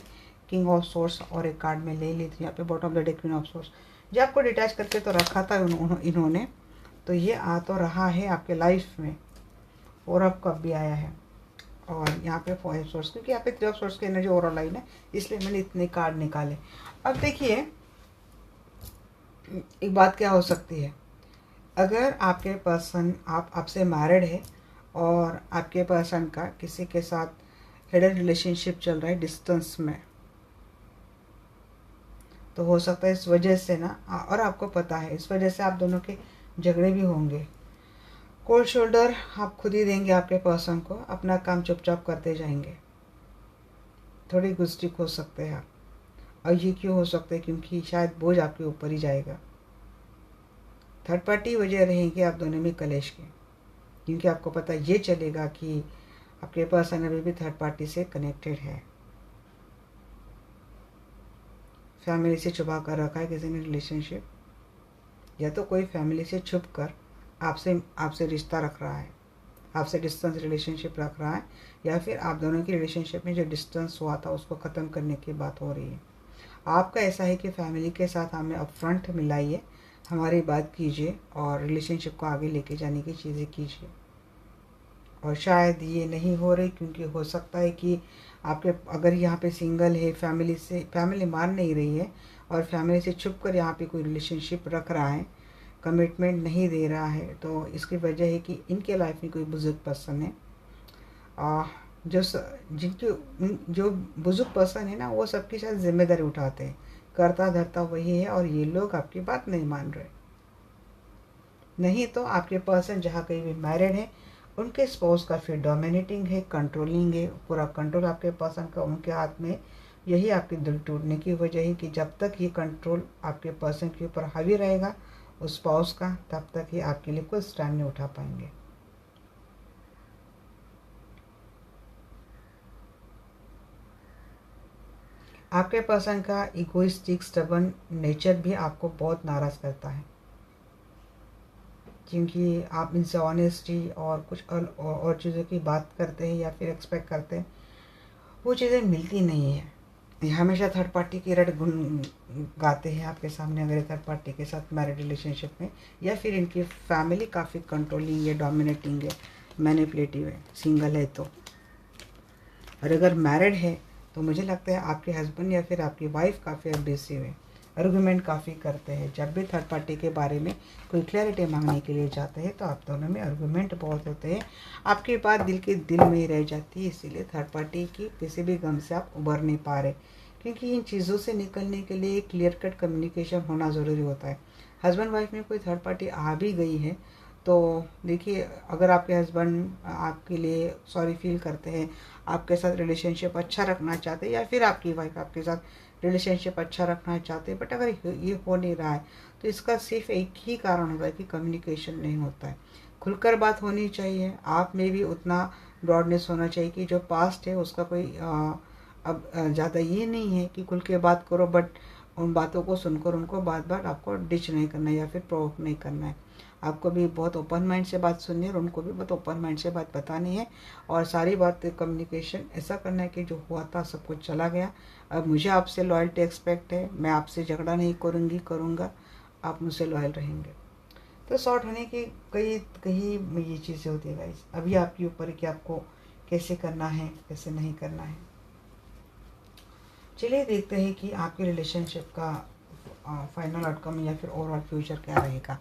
किंग ऑफ सोर्स और एक कार्ड में ले ली थी यहाँ पे, bottom of the deck queen of source. जब आपको डिटैच करके तो रखा था इन्होंने, तो ये आ तो रहा है आपके लाइफ में, और अब कब भी आया है। और यहाँ पे 4 ऑफ सोर्स, क्योंकि यहाँ पे 3 ऑफ सोर्स की एनर्जी ओवरऑल लाइन है, इसलिए मैंने इतने कार्ड निकाले। अब देखिए एक बात क्या हो सकती है, अगर आपके पर्सन आपसे मैरिड है और आपके पर्सन का किसी के साथ हिडन रिलेशनशिप चल रहा है डिस्टेंस में। तो हो सकता है इस वजह से ना, और आपको पता है इस वजह से आप दोनों के झगड़े भी होंगे। कोल्ड शोल्डर आप खुद ही देंगे आपके पर्सन को, अपना काम चुपचाप करते जाएंगे। थोड़ी गुस्टिक हो सकते हैं आप, और ये क्यों हो सकता है, क्योंकि शायद बोझ आपके ऊपर ही जाएगा। थर्ड पार्टी वजह रहेंगे आप दोनों में कलेश के, क्योंकि आपको पता ये चलेगा कि आपके पर्सन अभी भी थर्ड पार्टी से कनेक्टेड है। फैमिली से छुपा कर रखा है किसी ने रिलेशनशिप, या तो कोई फैमिली से छुप कर आपसे रिश्ता रख रहा है, आपसे डिस्टेंस रिलेशनशिप रख रहा है, या फिर आप दोनों की रिलेशनशिप में जो डिस्टेंस हुआ था उसको ख़त्म करने की बात हो रही है। आपका ऐसा है कि फैमिली के साथ हमें अपफ्रंट मिलाइए, हमारी बात कीजिए और रिलेशनशिप को आगे लेके जाने की चीज़ें कीजिए। और शायद ये नहीं हो रही, क्योंकि हो सकता है कि आपके अगर यहाँ पे सिंगल है, फैमिली मान नहीं रही है और फैमिली से छुप कर यहाँ पे कोई रिलेशनशिप रख रहा है, कमिटमेंट नहीं दे रहा है, तो इसकी वजह है कि इनके लाइफ में कोई बुजुर्ग पर्सन है। जो बुजुर्ग पर्सन है ना, वो सबकी शायद जिम्मेदारी उठाते हैं, करता धरता वही है, और ये लोग आपकी बात नहीं मान रहे। नहीं तो आपके पर्सन जहाँ कहीं भी मैरिड है, उनके स्पाउस का फिर डोमिनेटिंग है, कंट्रोलिंग है, पूरा कंट्रोल आपके पर्सन का उनके हाथ में। यही आपके दिल टूटने की वजह है कि जब तक ये कंट्रोल आपके पर्सन के ऊपर हावी रहेगा उस स्पाउस का, तब तक ही आपके लिए कोई स्टैंड नहीं उठा पाएंगे। आपके पर्सन का इगोइस्टिक स्टबर्न नेचर भी आपको बहुत नाराज़ करता है, क्योंकि आप इनसे ऑनेस्टी और कुछ और चीज़ों की बात करते हैं या फिर एक्सपेक्ट करते हैं, वो चीज़ें मिलती नहीं है। ये हमेशा थर्ड पार्टी की रट गुन गाते हैं आपके सामने, अगर थर्ड पार्टी के साथ मैरिड रिलेशनशिप में, या फिर इनकी फैमिली काफ़ी कंट्रोलिंग है, डोमिनेटिंग है, मैनिपुलेटिव है, सिंगल है तो। और अगर मैरिड है तो मुझे लगता है आपके हस्बैंड या फिर आपकी वाइफ काफ़ी अब्यूसिव है, आर्गुमेंट काफ़ी करते हैं। जब भी थर्ड पार्टी के बारे में कोई क्लैरिटी मांगने के लिए जाते हैं तो आप दोनों में आर्गुमेंट बहुत होते हैं, आपकी बात दिल के दिल में ही रह जाती है। इसीलिए थर्ड पार्टी की किसी भी गम से आप उबर नहीं पा रहे, क्योंकि इन चीज़ों से निकलने के लिए क्लियर कट कम्युनिकेशन होना ज़रूरी होता है। हस्बैंड वाइफ में कोई थर्ड पार्टी आ भी गई है तो देखिए, अगर आपके हस्बैंड आपके लिए सॉरी फील करते हैं, आपके साथ रिलेशनशिप अच्छा रखना चाहते हैं, या फिर आपकी वाइफ आपके साथ रिलेशनशिप अच्छा रखना चाहते हैं, बट अगर ये हो नहीं रहा है तो इसका सिर्फ एक ही कारण होता है कि कम्युनिकेशन नहीं होता है। खुलकर बात होनी चाहिए, आप में भी उतना ब्रॉडनेस होना चाहिए कि जो पास्ट है उसका कोई अब ज़्यादा ये नहीं है कि खुल के बात करो, बट उन बातों को सुनकर उनको बार बार आपको डिच नहीं करना है या फिर प्रोवोक नहीं करना है। आपको भी बहुत ओपन माइंड से बात सुननी है और उनको भी बहुत ओपन माइंड से बात बतानी है, और सारी बातें कम्युनिकेशन ऐसा करना है कि जो हुआ था सब कुछ चला गया, अब मुझे आपसे लॉयल्टी एक्सपेक्ट है, मैं आपसे झगड़ा नहीं करूँगा, आप मुझसे लॉयल रहेंगे। तो शॉर्ट होने की कई ये चीज़ें होती है गाइस। अभी आपके ऊपर है कि आपको कैसे करना है, कैसे नहीं करना है। चलिए देखते हैं कि आपके रिलेशनशिप का फाइनल आउटकम या फिर ओवरऑल फ्यूचर क्या रहेगा।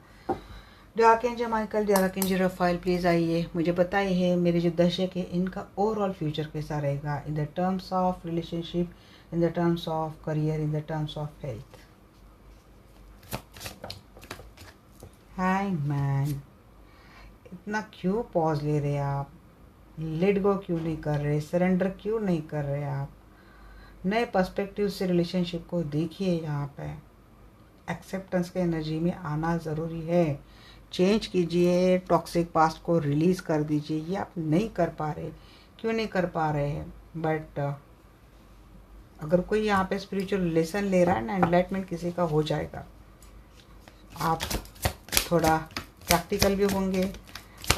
Archangel Michael, archangel Raphael, please आइए, मुझे बताइए मेरे जो दर्शक है इनका ओवरऑल फ्यूचर कैसा रहेगा in the terms of relationship, in the terms of career, in the terms of health. Hangman, इतना क्यों पॉज ले रहे आप, लेट गो क्यों नहीं कर रहे, सरेंडर क्यों नहीं कर रहे आप, नए पर्सपेक्टिव से रिलेशनशिप को देखिए। यहाँ पे एक्सेप्टेंस के एनर्जी में आना ज़रूरी है, चेंज कीजिए, टॉक्सिक पास्ट को रिलीज़ कर दीजिए। ये आप नहीं कर पा रहे, क्यों नहीं कर पा रहे हैं, बट अगर कोई यहाँ पे स्पिरिचुअल लेसन ले रहा है ना, एनलाइटमेंट किसी का हो जाएगा। आप थोड़ा प्रैक्टिकल भी होंगे,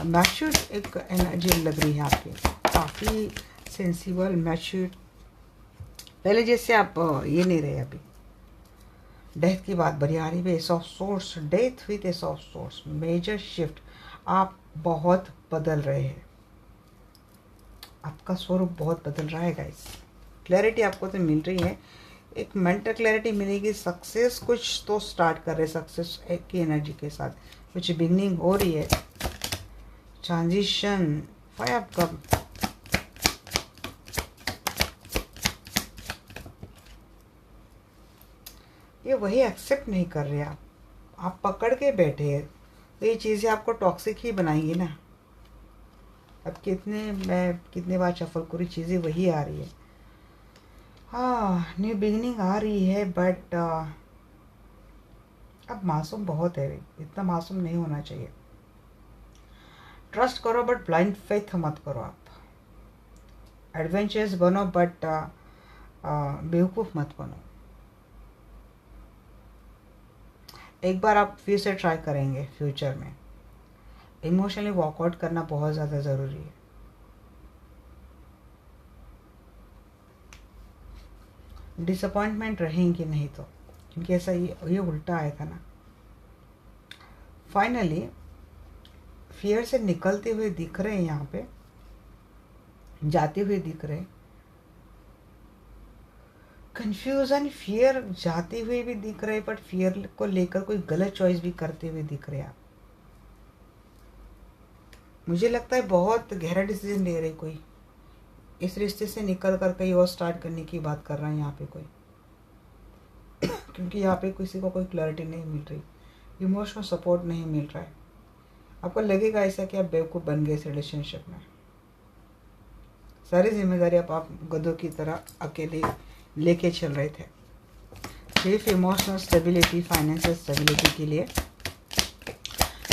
मैच्योर एक एनर्जी लग रही है आपकी, काफ़ी सेंसिबल, मैच्योर, पहले जैसे आप ये नहीं रहे। अभी डेथ की बात बड़ी आ रही है, ace of swords, death with ace of swords, major shift, आप बहुत बदल रहे हैं, आपका स्वरूप बहुत बदल रहा है गाइस। क्लैरिटी आपको तो मिल रही है, एक मेंटल क्लैरिटी मिलेगी, सक्सेस कुछ तो स्टार्ट कर रहे, सक्सेस की एनर्जी के साथ कुछ बिगनिंग हो रही है, ट्रांजिशन, फाइव ऑफ कप, ये वही एक्सेप्ट नहीं कर रहे आप पकड़ के बैठे हैं, तो ये चीज़ें आपको टॉक्सिक ही बनाएंगी ना। अब मैं कितने बार शफल करी, चीज़ें वही आ रही है। हाँ, न्यू बिगिनिंग आ रही है, बट अब मासूम बहुत है, इतना मासूम नहीं होना चाहिए। ट्रस्ट करो बट ब्लाइंड फेथ मत करो। आप एडवेंचरस बनो बट बेवकूफ़ मत बनो। एक बार आप फिर से ट्राई करेंगे फ्यूचर में, इमोशनली वॉकआउट करना बहुत ज़्यादा ज़रूरी है। डिसअपॉइंटमेंट रहेंगी नहीं तो, क्योंकि ऐसा ये उल्टा आया था ना। फाइनली फियर से निकलते हुए दिख रहे हैं, यहाँ पे जाते हुए दिख रहे हैं। कंफ्यूजन, फियर जाते हुए भी दिख रहे हैं, बट फियर को लेकर कोई गलत चॉइस भी करते हुए दिख रहे हैं आप। मुझे लगता है बहुत गहरा डिसीजन ले रहे कोई, इस रिश्ते से निकल कर कहीं और स्टार्ट करने की बात कर रहा है यहाँ पे कोई। क्योंकि यहाँ पे किसी को कोई क्लैरिटी नहीं मिल रही, इमोशनल सपोर्ट नहीं मिल रहा है। आपको लगेगा ऐसा कि आप बेवकूफ़ बन गए इस रिलेशनशिप में। सारी जिम्मेदारी आप गधों की तरह अकेले लेके चल रहे थे। सिर्फ इमोशनल स्टेबिलिटी, फाइनेंशियल स्टेबिलिटी के लिए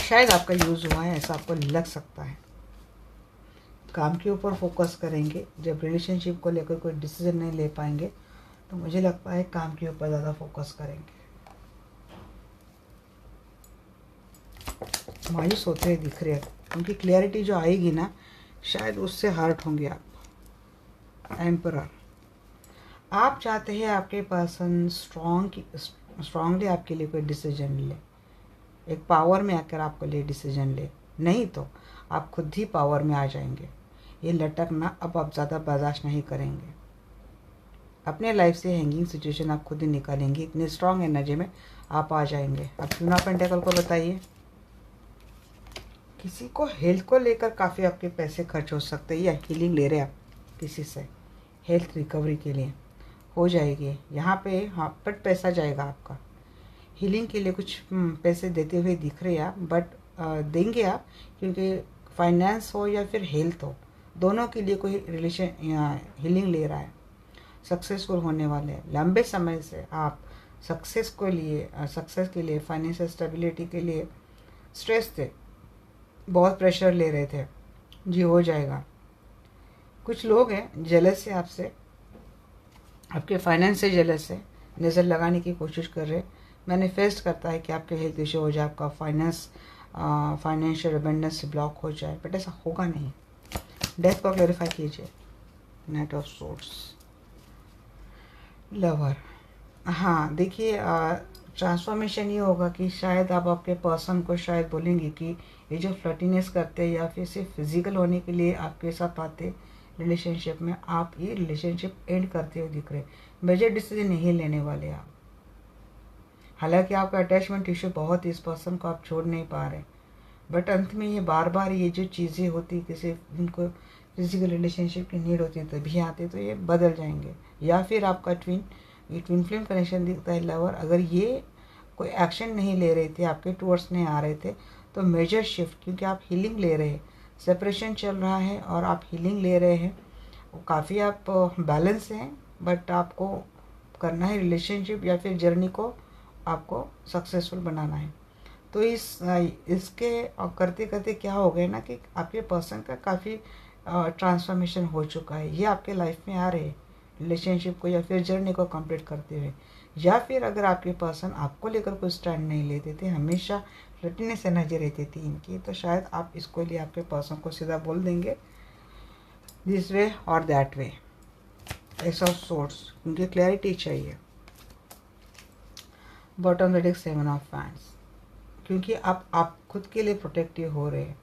शायद आपका यूज़ हुआ है, ऐसा आपको लग सकता है। काम के ऊपर फोकस करेंगे, जब रिलेशनशिप को लेकर कोई डिसीजन नहीं ले पाएंगे तो मुझे लगता है काम के ऊपर ज़्यादा फोकस करेंगे। मायूस होते हुए दिख रहे हैं, उनकी क्लैरिटी जो आएगी ना, शायद उससे हर्ट होंगे आप। एम्परर, आप चाहते हैं आपके पर्सन स्ट्रांगली आपके लिए कोई डिसीजन ले, एक पावर में आकर आपके लिए डिसीजन ले, नहीं तो आप खुद ही पावर में आ जाएंगे। ये लटकना अब आप ज़्यादा बर्दाश्त नहीं करेंगे। अपने लाइफ से हैंगिंग सिचुएशन आप खुद ही निकालेंगे, इतने स्ट्रांग एनर्जी में आप आ जाएंगे। अब क्यों ना पेंटेकल को बताइए, किसी को हेल्थ को लेकर काफ़ी आपके पैसे खर्च हो सकते हैं, या हीलिंग ले रहे हैं आप किसी से, हेल्थ रिकवरी के लिए हो जाएगी यहाँ पे। हाँ, बट पैसा जाएगा आपका। हीलिंग के लिए कुछ पैसे देते हुए दिख रहे हैं आप, बट देंगे आप, क्योंकि फाइनेंस हो या फिर हेल्थ हो, दोनों के लिए कोई रिलेशन हीलिंग ले रहा है। सक्सेसफुल होने वाले हैं। लंबे समय से आप सक्सेस के लिए फाइनेंशियल स्टेबिलिटी के लिए स्ट्रेस थे, बहुत प्रेशर ले रहे थे जी, हो जाएगा। कुछ लोग हैं जेलस से आपसे, आपके फाइनेंस से जेलस है, नज़र लगाने की कोशिश कर रहे। मैनिफेस्ट करता है कि आपके हेल्थ इशू हो जाए, आपका फाइनेंशियल अबंडेंस ब्लॉक हो जाए, बट ऐसा होगा नहीं। डेथ को क्लैरिफाई कीजिए। Night of swords, lover. हाँ, देखिए ट्रांसफॉर्मेशन ये होगा कि शायद आप आपके पर्सन को शायद बोलेंगे कि ये जो फ्लर्टीनेस करते हैं या फिर सिर्फ फिजिकल होने के लिए आपके साथ आते रिलेशनशिप में, आप ये रिलेशनशिप एंड करते हुए दिख रहे। मेजर डिसीजन नहीं लेने वाले आप। हालांकि आपका अटैचमेंट इशू बहुत, इस पर्सन को आप छोड़ नहीं पा रहे, बट अंत में ये बार बार ये जो चीज़ें होती, किसी उनको फिजिकल रिलेशनशिप की नीड होती है तभी आते, तो ये बदल जाएंगे। या फिर आपका ट्विन फ्लेम कनेक्शन दिखता है लवर, अगर ये कोई एक्शन नहीं ले रहे थे, आपके टूवर्ड्स नहीं आ रहे थे, तो मेजर शिफ्ट, क्योंकि आप हीलिंग ले रहे हैं, सेपरेशन चल रहा है और आप हीलिंग ले रहे हैं, काफ़ी आप बैलेंस हैं, बट आपको करना है रिलेशनशिप या फिर जर्नी को आपको सक्सेसफुल बनाना है। तो इसके करते करते क्या हो गया ना कि आपके पर्सन का काफ़ी ट्रांसफॉर्मेशन हो चुका है। ये आपके लाइफ में आ रहे हैं रिलेशनशिप को या फिर जर्नी को कंप्लीट करते हुए। या फिर अगर आपके पर्सन आपको लेकर कोई स्टैंड नहीं लेते थे, हमेशा फ्लर्टीनेस एनर्जी रहती थी इनकी, तो शायद आप इसको लिए आपके पर्सन को सीधा बोल देंगे दिस वे और that way. S of swords, क्योंकि क्लैरिटी चाहिए। बॉटम रेडिक 7 ऑफ फैंस, क्योंकि आप खुद के लिए प्रोटेक्टिव हो रहे हैं।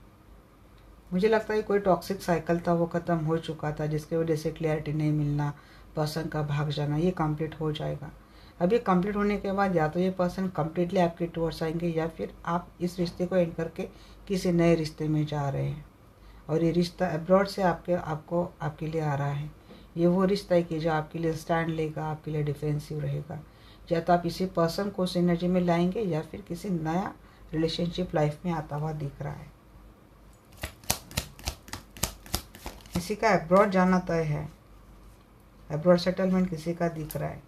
मुझे लगता है कोई टॉक्सिक साइकिल था, वो ख़त्म हो चुका था, जिसकी वजह से क्लैरिटी नहीं मिलना, पर्सन का भाग जाना, ये कंप्लीट हो जाएगा। अभी कंप्लीट होने के बाद या तो ये पर्सन कंप्लीटली आपके टूवर्ड्स आएंगे, या फिर आप इस रिश्ते को एंड करके किसी नए रिश्ते में जा रहे हैं। और ये रिश्ता अब्रॉड से आपके लिए आ रहा है। ये वो रिश्ता है कि जो आपके लिए स्टैंड लेगा, आपके लिए डिफेंसिव रहेगा। या तो आप इसी पर्सन को उस एनर्जी में लाएंगे या फिर किसी नया रिलेशनशिप लाइफ में आता हुआ दिख रहा है। किसी का अब्रॉड जाना तय है, अब्रॉड सेटलमेंट किसी का दिख रहा है।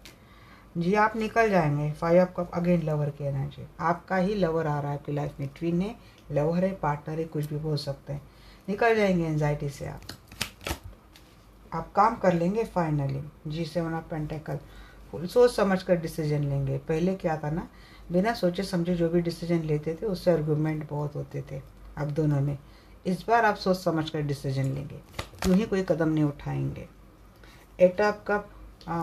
जी आप निकल जाएंगे। 5 ऑफ कप अगेन लवर की एनर्जी, आपका ही लवर आ रहा है आपकी लाइफ में। ट्विन है, लवर है, पार्टनर है, कुछ भी बोल सकते हैं। निकल जाएंगे एंजाइटी से आप काम कर लेंगे फाइनली। जी 7 ऑफ पेंटेकल, फुल सोच समझ कर डिसीजन लेंगे। पहले क्या था ना, बिना सोचे समझे जो भी डिसीजन लेते थे उससे आर्गूमेंट बहुत होते थे आप दोनों में। इस बार आप सोच समझ कर डिसीजन लेंगे, यूँ ही कोई कदम नहीं उठाएंगे। 8 ऑफ कप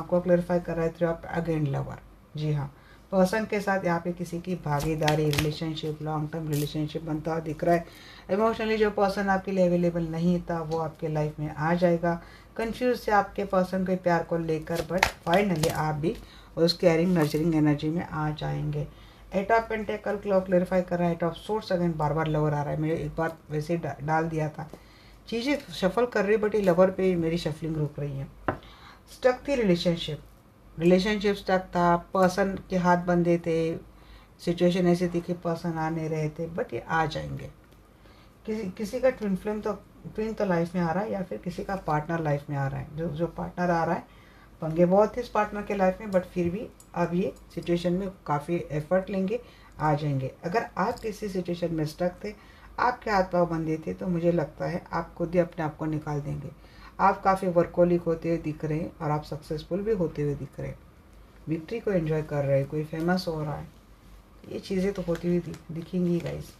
को क्लैरिफाई कर रहे थे आप अगेन लवर। जी हाँ, पर्सन के साथ यहाँ पे किसी की भागीदारी, रिलेशनशिप, लॉन्ग टर्म रिलेशनशिप बनता हुआ दिख रहा है। इमोशनली जो पर्सन आपके लिए अवेलेबल नहीं था वो आपके लाइफ में आ जाएगा। कंफ्यूज से आपके पर्सन के प्यार को लेकर, बट फाइनली आप भी उस केयरिंग नर्चरिंग एनर्जी में आ जाएंगे। 8 ऑफ पेंटेकल क्लॉक क्लैरिफाई कर रहा है। 8 ऑफ सोर्स अगेन बार बार लवर आ रहा है। मैंने एक बार वैसे डाल दिया था, चीज़ें शफल कर रही बट ये लवर पे मेरी शफलिंग रुक रही है। स्टक थी रिलेशनशिप स्टक था, पर्सन के हाथ बंधे थे, सिचुएशन ऐसी थी कि पर्सन आ नहीं रहे थे, बट ये आ जाएंगे। किसी का ट्विन तो लाइफ में आ रहा है या फिर किसी का पार्टनर लाइफ में आ रहा है। जो पार्टनर आ रहा है, पंगे बहुत थे इस पार्टनर के लाइफ में, बट फिर भी अब ये सिचुएशन में काफ़ी एफर्ट लेंगे, आ जाएंगे। अगर आप किसी सिचुएशन में स्टक थे, आपके हाथ पाँव बंधे थे, तो मुझे लगता है आप खुद ही अपने आप को निकाल देंगे। आप काफ़ी वर्कोलिक होते हुए दिख रहे हैं और आप सक्सेसफुल भी होते हुए दिख रहे हैं। विक्ट्री को एंजॉय कर रहे हैं, कोई फेमस हो रहा है, ये चीज़ें तो होती हुई दिखेंगी गाइस।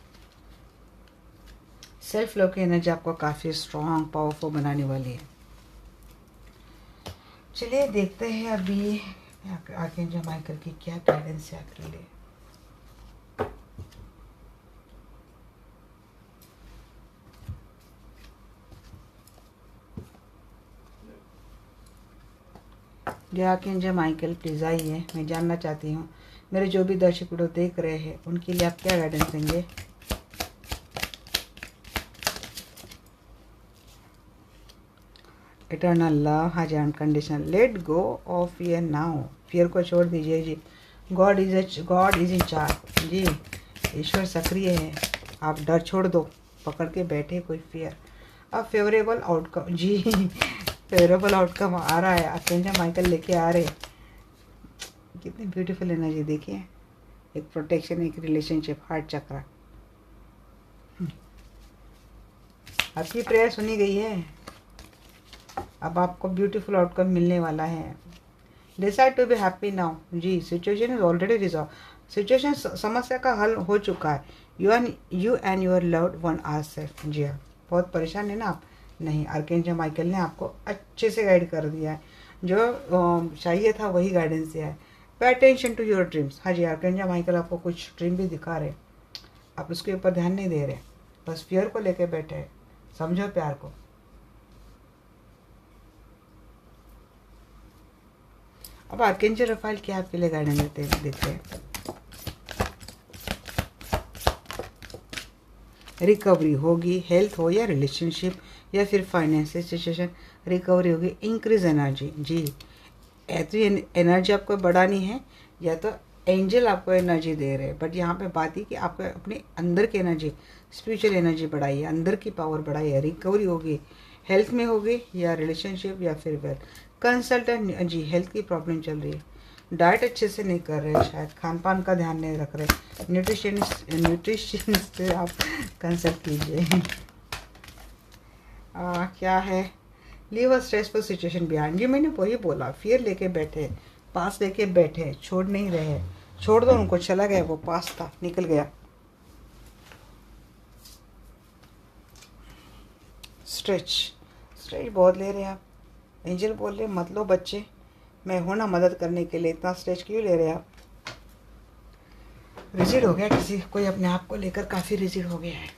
सेल्फ लव की एनर्जी आपको काफ़ी स्ट्रॉन्ग पावरफुल बनाने वाली है। चलिए देखते हैं अभी आर्कएंजल माइकल की क्या गाइडेंस है आपके लिए। जो आर्कएंजल माइकल प्लीज आइए, मैं जानना चाहती हूँ मेरे जो भी दर्शक वीडियो देख रहे हैं उनके लिए आप क्या गाइडेंस देंगे। इटर्नल लव, हाँ जी, unconditional, let go of fear now, fear को छोड़ दीजिए जी। गॉड इज इन चार्ज जी, ईश्वर सक्रिय है, आप डर छोड़ दो, पकड़ के बैठे कोई फियर। अब फेवरेबल आउटकम जी, फेवरेबल आउटकम आ रहा है, आर्कएंजल माइकल लेके आ रहे। कितनी ब्यूटीफुल एनर्जी देखिए, एक प्रोटेक्शन, एक रिलेशनशिप, हार्ट चक्र। आपकी प्रेयर सुनी गई है, अब आपको ब्यूटीफुल आउटकम मिलने वाला है। Decide to be happy now जी, situation is already resolve, situation समस्या का हल हो चुका है। You and your loved one are safe. जी हाँ, बहुत परेशान है ना आप, नहीं, आर्कएंजल माइकल ने आपको अच्छे से गाइड कर दिया है, जो चाहिए था वही गाइडेंस दिया है। Pay attention to your dreams, हाँ जी, आर्कएंजल माइकल आपको कुछ ड्रीम भी दिखा रहे, आप उसके ऊपर ध्यान नहीं दे रहे, बस फियर को लेके बैठे हैं। समझो प्यार को। अब आर्कएंजल रफाइल क्या आपके लिए गाइडेंस देते हैं। रिकवरी होगी, हेल्थ हो या रिलेशनशिप या फिर फाइनेंशियल सिचुएशन, रिकवरी होगी। इंक्रीज एनर्जी जी, तो एनर्जी आपको बढ़ानी है या तो एंजल आपको एनर्जी दे रहे हैं, बट यहाँ पे बात ही कि आपको अपने अंदर की एनर्जी, स्पिरिचुअल एनर्जी बढ़ाइए, अंदर की पावर बढ़ाइए। रिकवरी होगी, हेल्थ में होगी या रिलेशनशिप या फिर वेल्थ। कंसल्टेंट जी, हेल्थ की प्रॉब्लम चल रही है, डाइट अच्छे से नहीं कर रहे, शायद खान पान का ध्यान नहीं रख रहे, न्यूट्रिशनिस्ट से आप कंसल्ट कीजिए। क्या है, leave a stressful situation behind जी, मैंने वही बोला, फियर लेके बैठे, पास लेके बैठे, छोड़ नहीं रहे, छोड़ दो उनको, चला गया, वो पास था, निकल गया। स्ट्रेच बहुत ले रहे हैं आप, एंजल बोल रहे मत लो बच्चे, मैं हूं ना मदद करने के लिए, इतना स्ट्रेच क्यों ले रहे हैं आप। रिजिड हो गया कोई अपने आप को लेकर काफ़ी रिजिड हो गया है।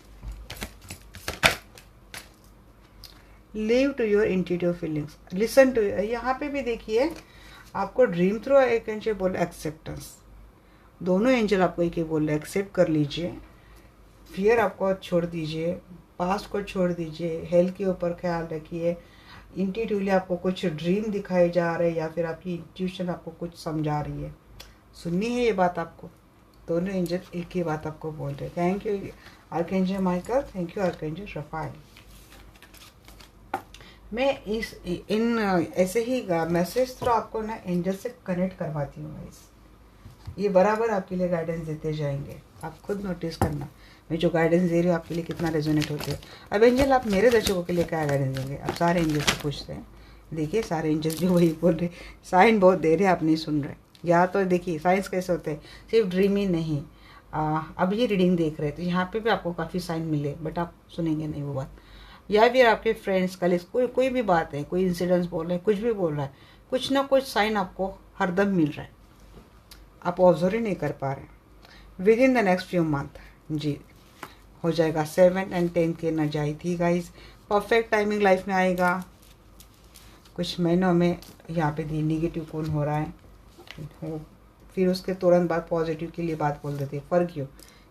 Live to your intuitive feelings, listen to, यहाँ पे भी देखिए आपको ड्रीम थ्रू एक एंजल बोल एक्सेप्टेंस, दोनों एंजल आपको एक ही बोल रहे एक्सेप्ट कर लीजिए, फियर आपको छोड़ दीजिए, पास्ट को छोड़ दीजिए, हेल्थ के ऊपर ख्याल रखिए। इंट्यूटिवली आपको कुछ ड्रीम दिखाए जा रहे हैं या फिर आपकी इंट्यूशन आपको कुछ समझा रही है, सुननी है ये बात आपको। दोनों एंजल एक ही बात आपको बोल रहे हैं। Thank you archangel Michael, thank you archangel Raphael. मैं ऐसे ही मैसेज थ्रू आपको ना एंजल से कनेक्ट करवाती हूँ गाइस। ये बराबर आपके लिए गाइडेंस देते जाएंगे, आप खुद नोटिस करना मैं जो गाइडेंस दे रही हूँ आपके लिए कितना रेजोनेट होते हैं। अब एंजल आप मेरे दर्शकों के लिए क्या गाइडेंस देंगे? अब सारे एंजल से पूछते हैं। देखिए सारे एंजल जो वही बोल रहे, साइन बहुत दे रहे, आप नहीं सुन रहे। या तो देखिए साइंस कैसे होते हैं, सिर्फ ड्रीम ही नहीं। अब ये रीडिंग देख रहे तो यहाँ पे भी आपको काफ़ी साइन मिले, बट आप सुनेंगे नहीं वो बात। या फिर आपके फ्रेंड्स कलीग्स कोई भी बात है, कोई इंसिडेंट्स बोल रहे हैं, कुछ भी बोल रहा है, कुछ ना कुछ साइन आपको हरदम मिल रहा है, आप ऑब्जर्व ही नहीं कर पा रहे। Within the next few month जी हो जाएगा 7 और 10 की एनर्जाई थी गाइस। परफेक्ट टाइमिंग लाइफ में आएगा। कुछ महीनों में यहाँ पे दी निगेटिव कौन हो रहा है, फिर उसके तुरंत बाद पॉजिटिव के लिए बात बोल देते, फॉरगिव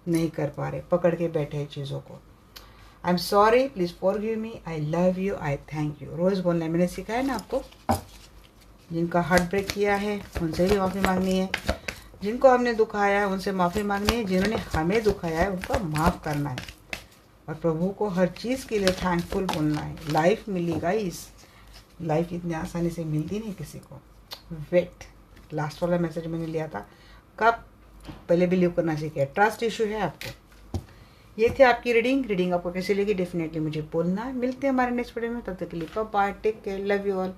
नहीं कर पा रहे, पकड़ के बैठे हैं चीज़ों को। I am sorry, please forgive me, I love you, I thank you. रोज़ बोलना है, मैंने सिखाया ना आपको। जिनका हार्ट ब्रेक किया है उनसे भी माफ़ी मांगनी है, जिनको हमने दुखाया है उनसे माफ़ी मांगनी है, जिन्होंने हमें दुखाया है उनको माफ़ करना है, और प्रभु को हर चीज़ के लिए थैंकफुल बोलना है। लाइफ मिली गाइस, लाइफ इतनी आसानी से मिलती नहीं किसी को। वेट, लास्ट वाला मैसेज मैंने लिया था, कब पहले बिलीव करना सीखे, ट्रस्ट इशू है आपको। ये थी आपकी रीडिंग आपको कैसी लगी डेफिनेटली मुझे बोलना है। मिलते हैं हमारे नेक्स्ट वीडियो में, तब तक के लिए bye, take care, love you all.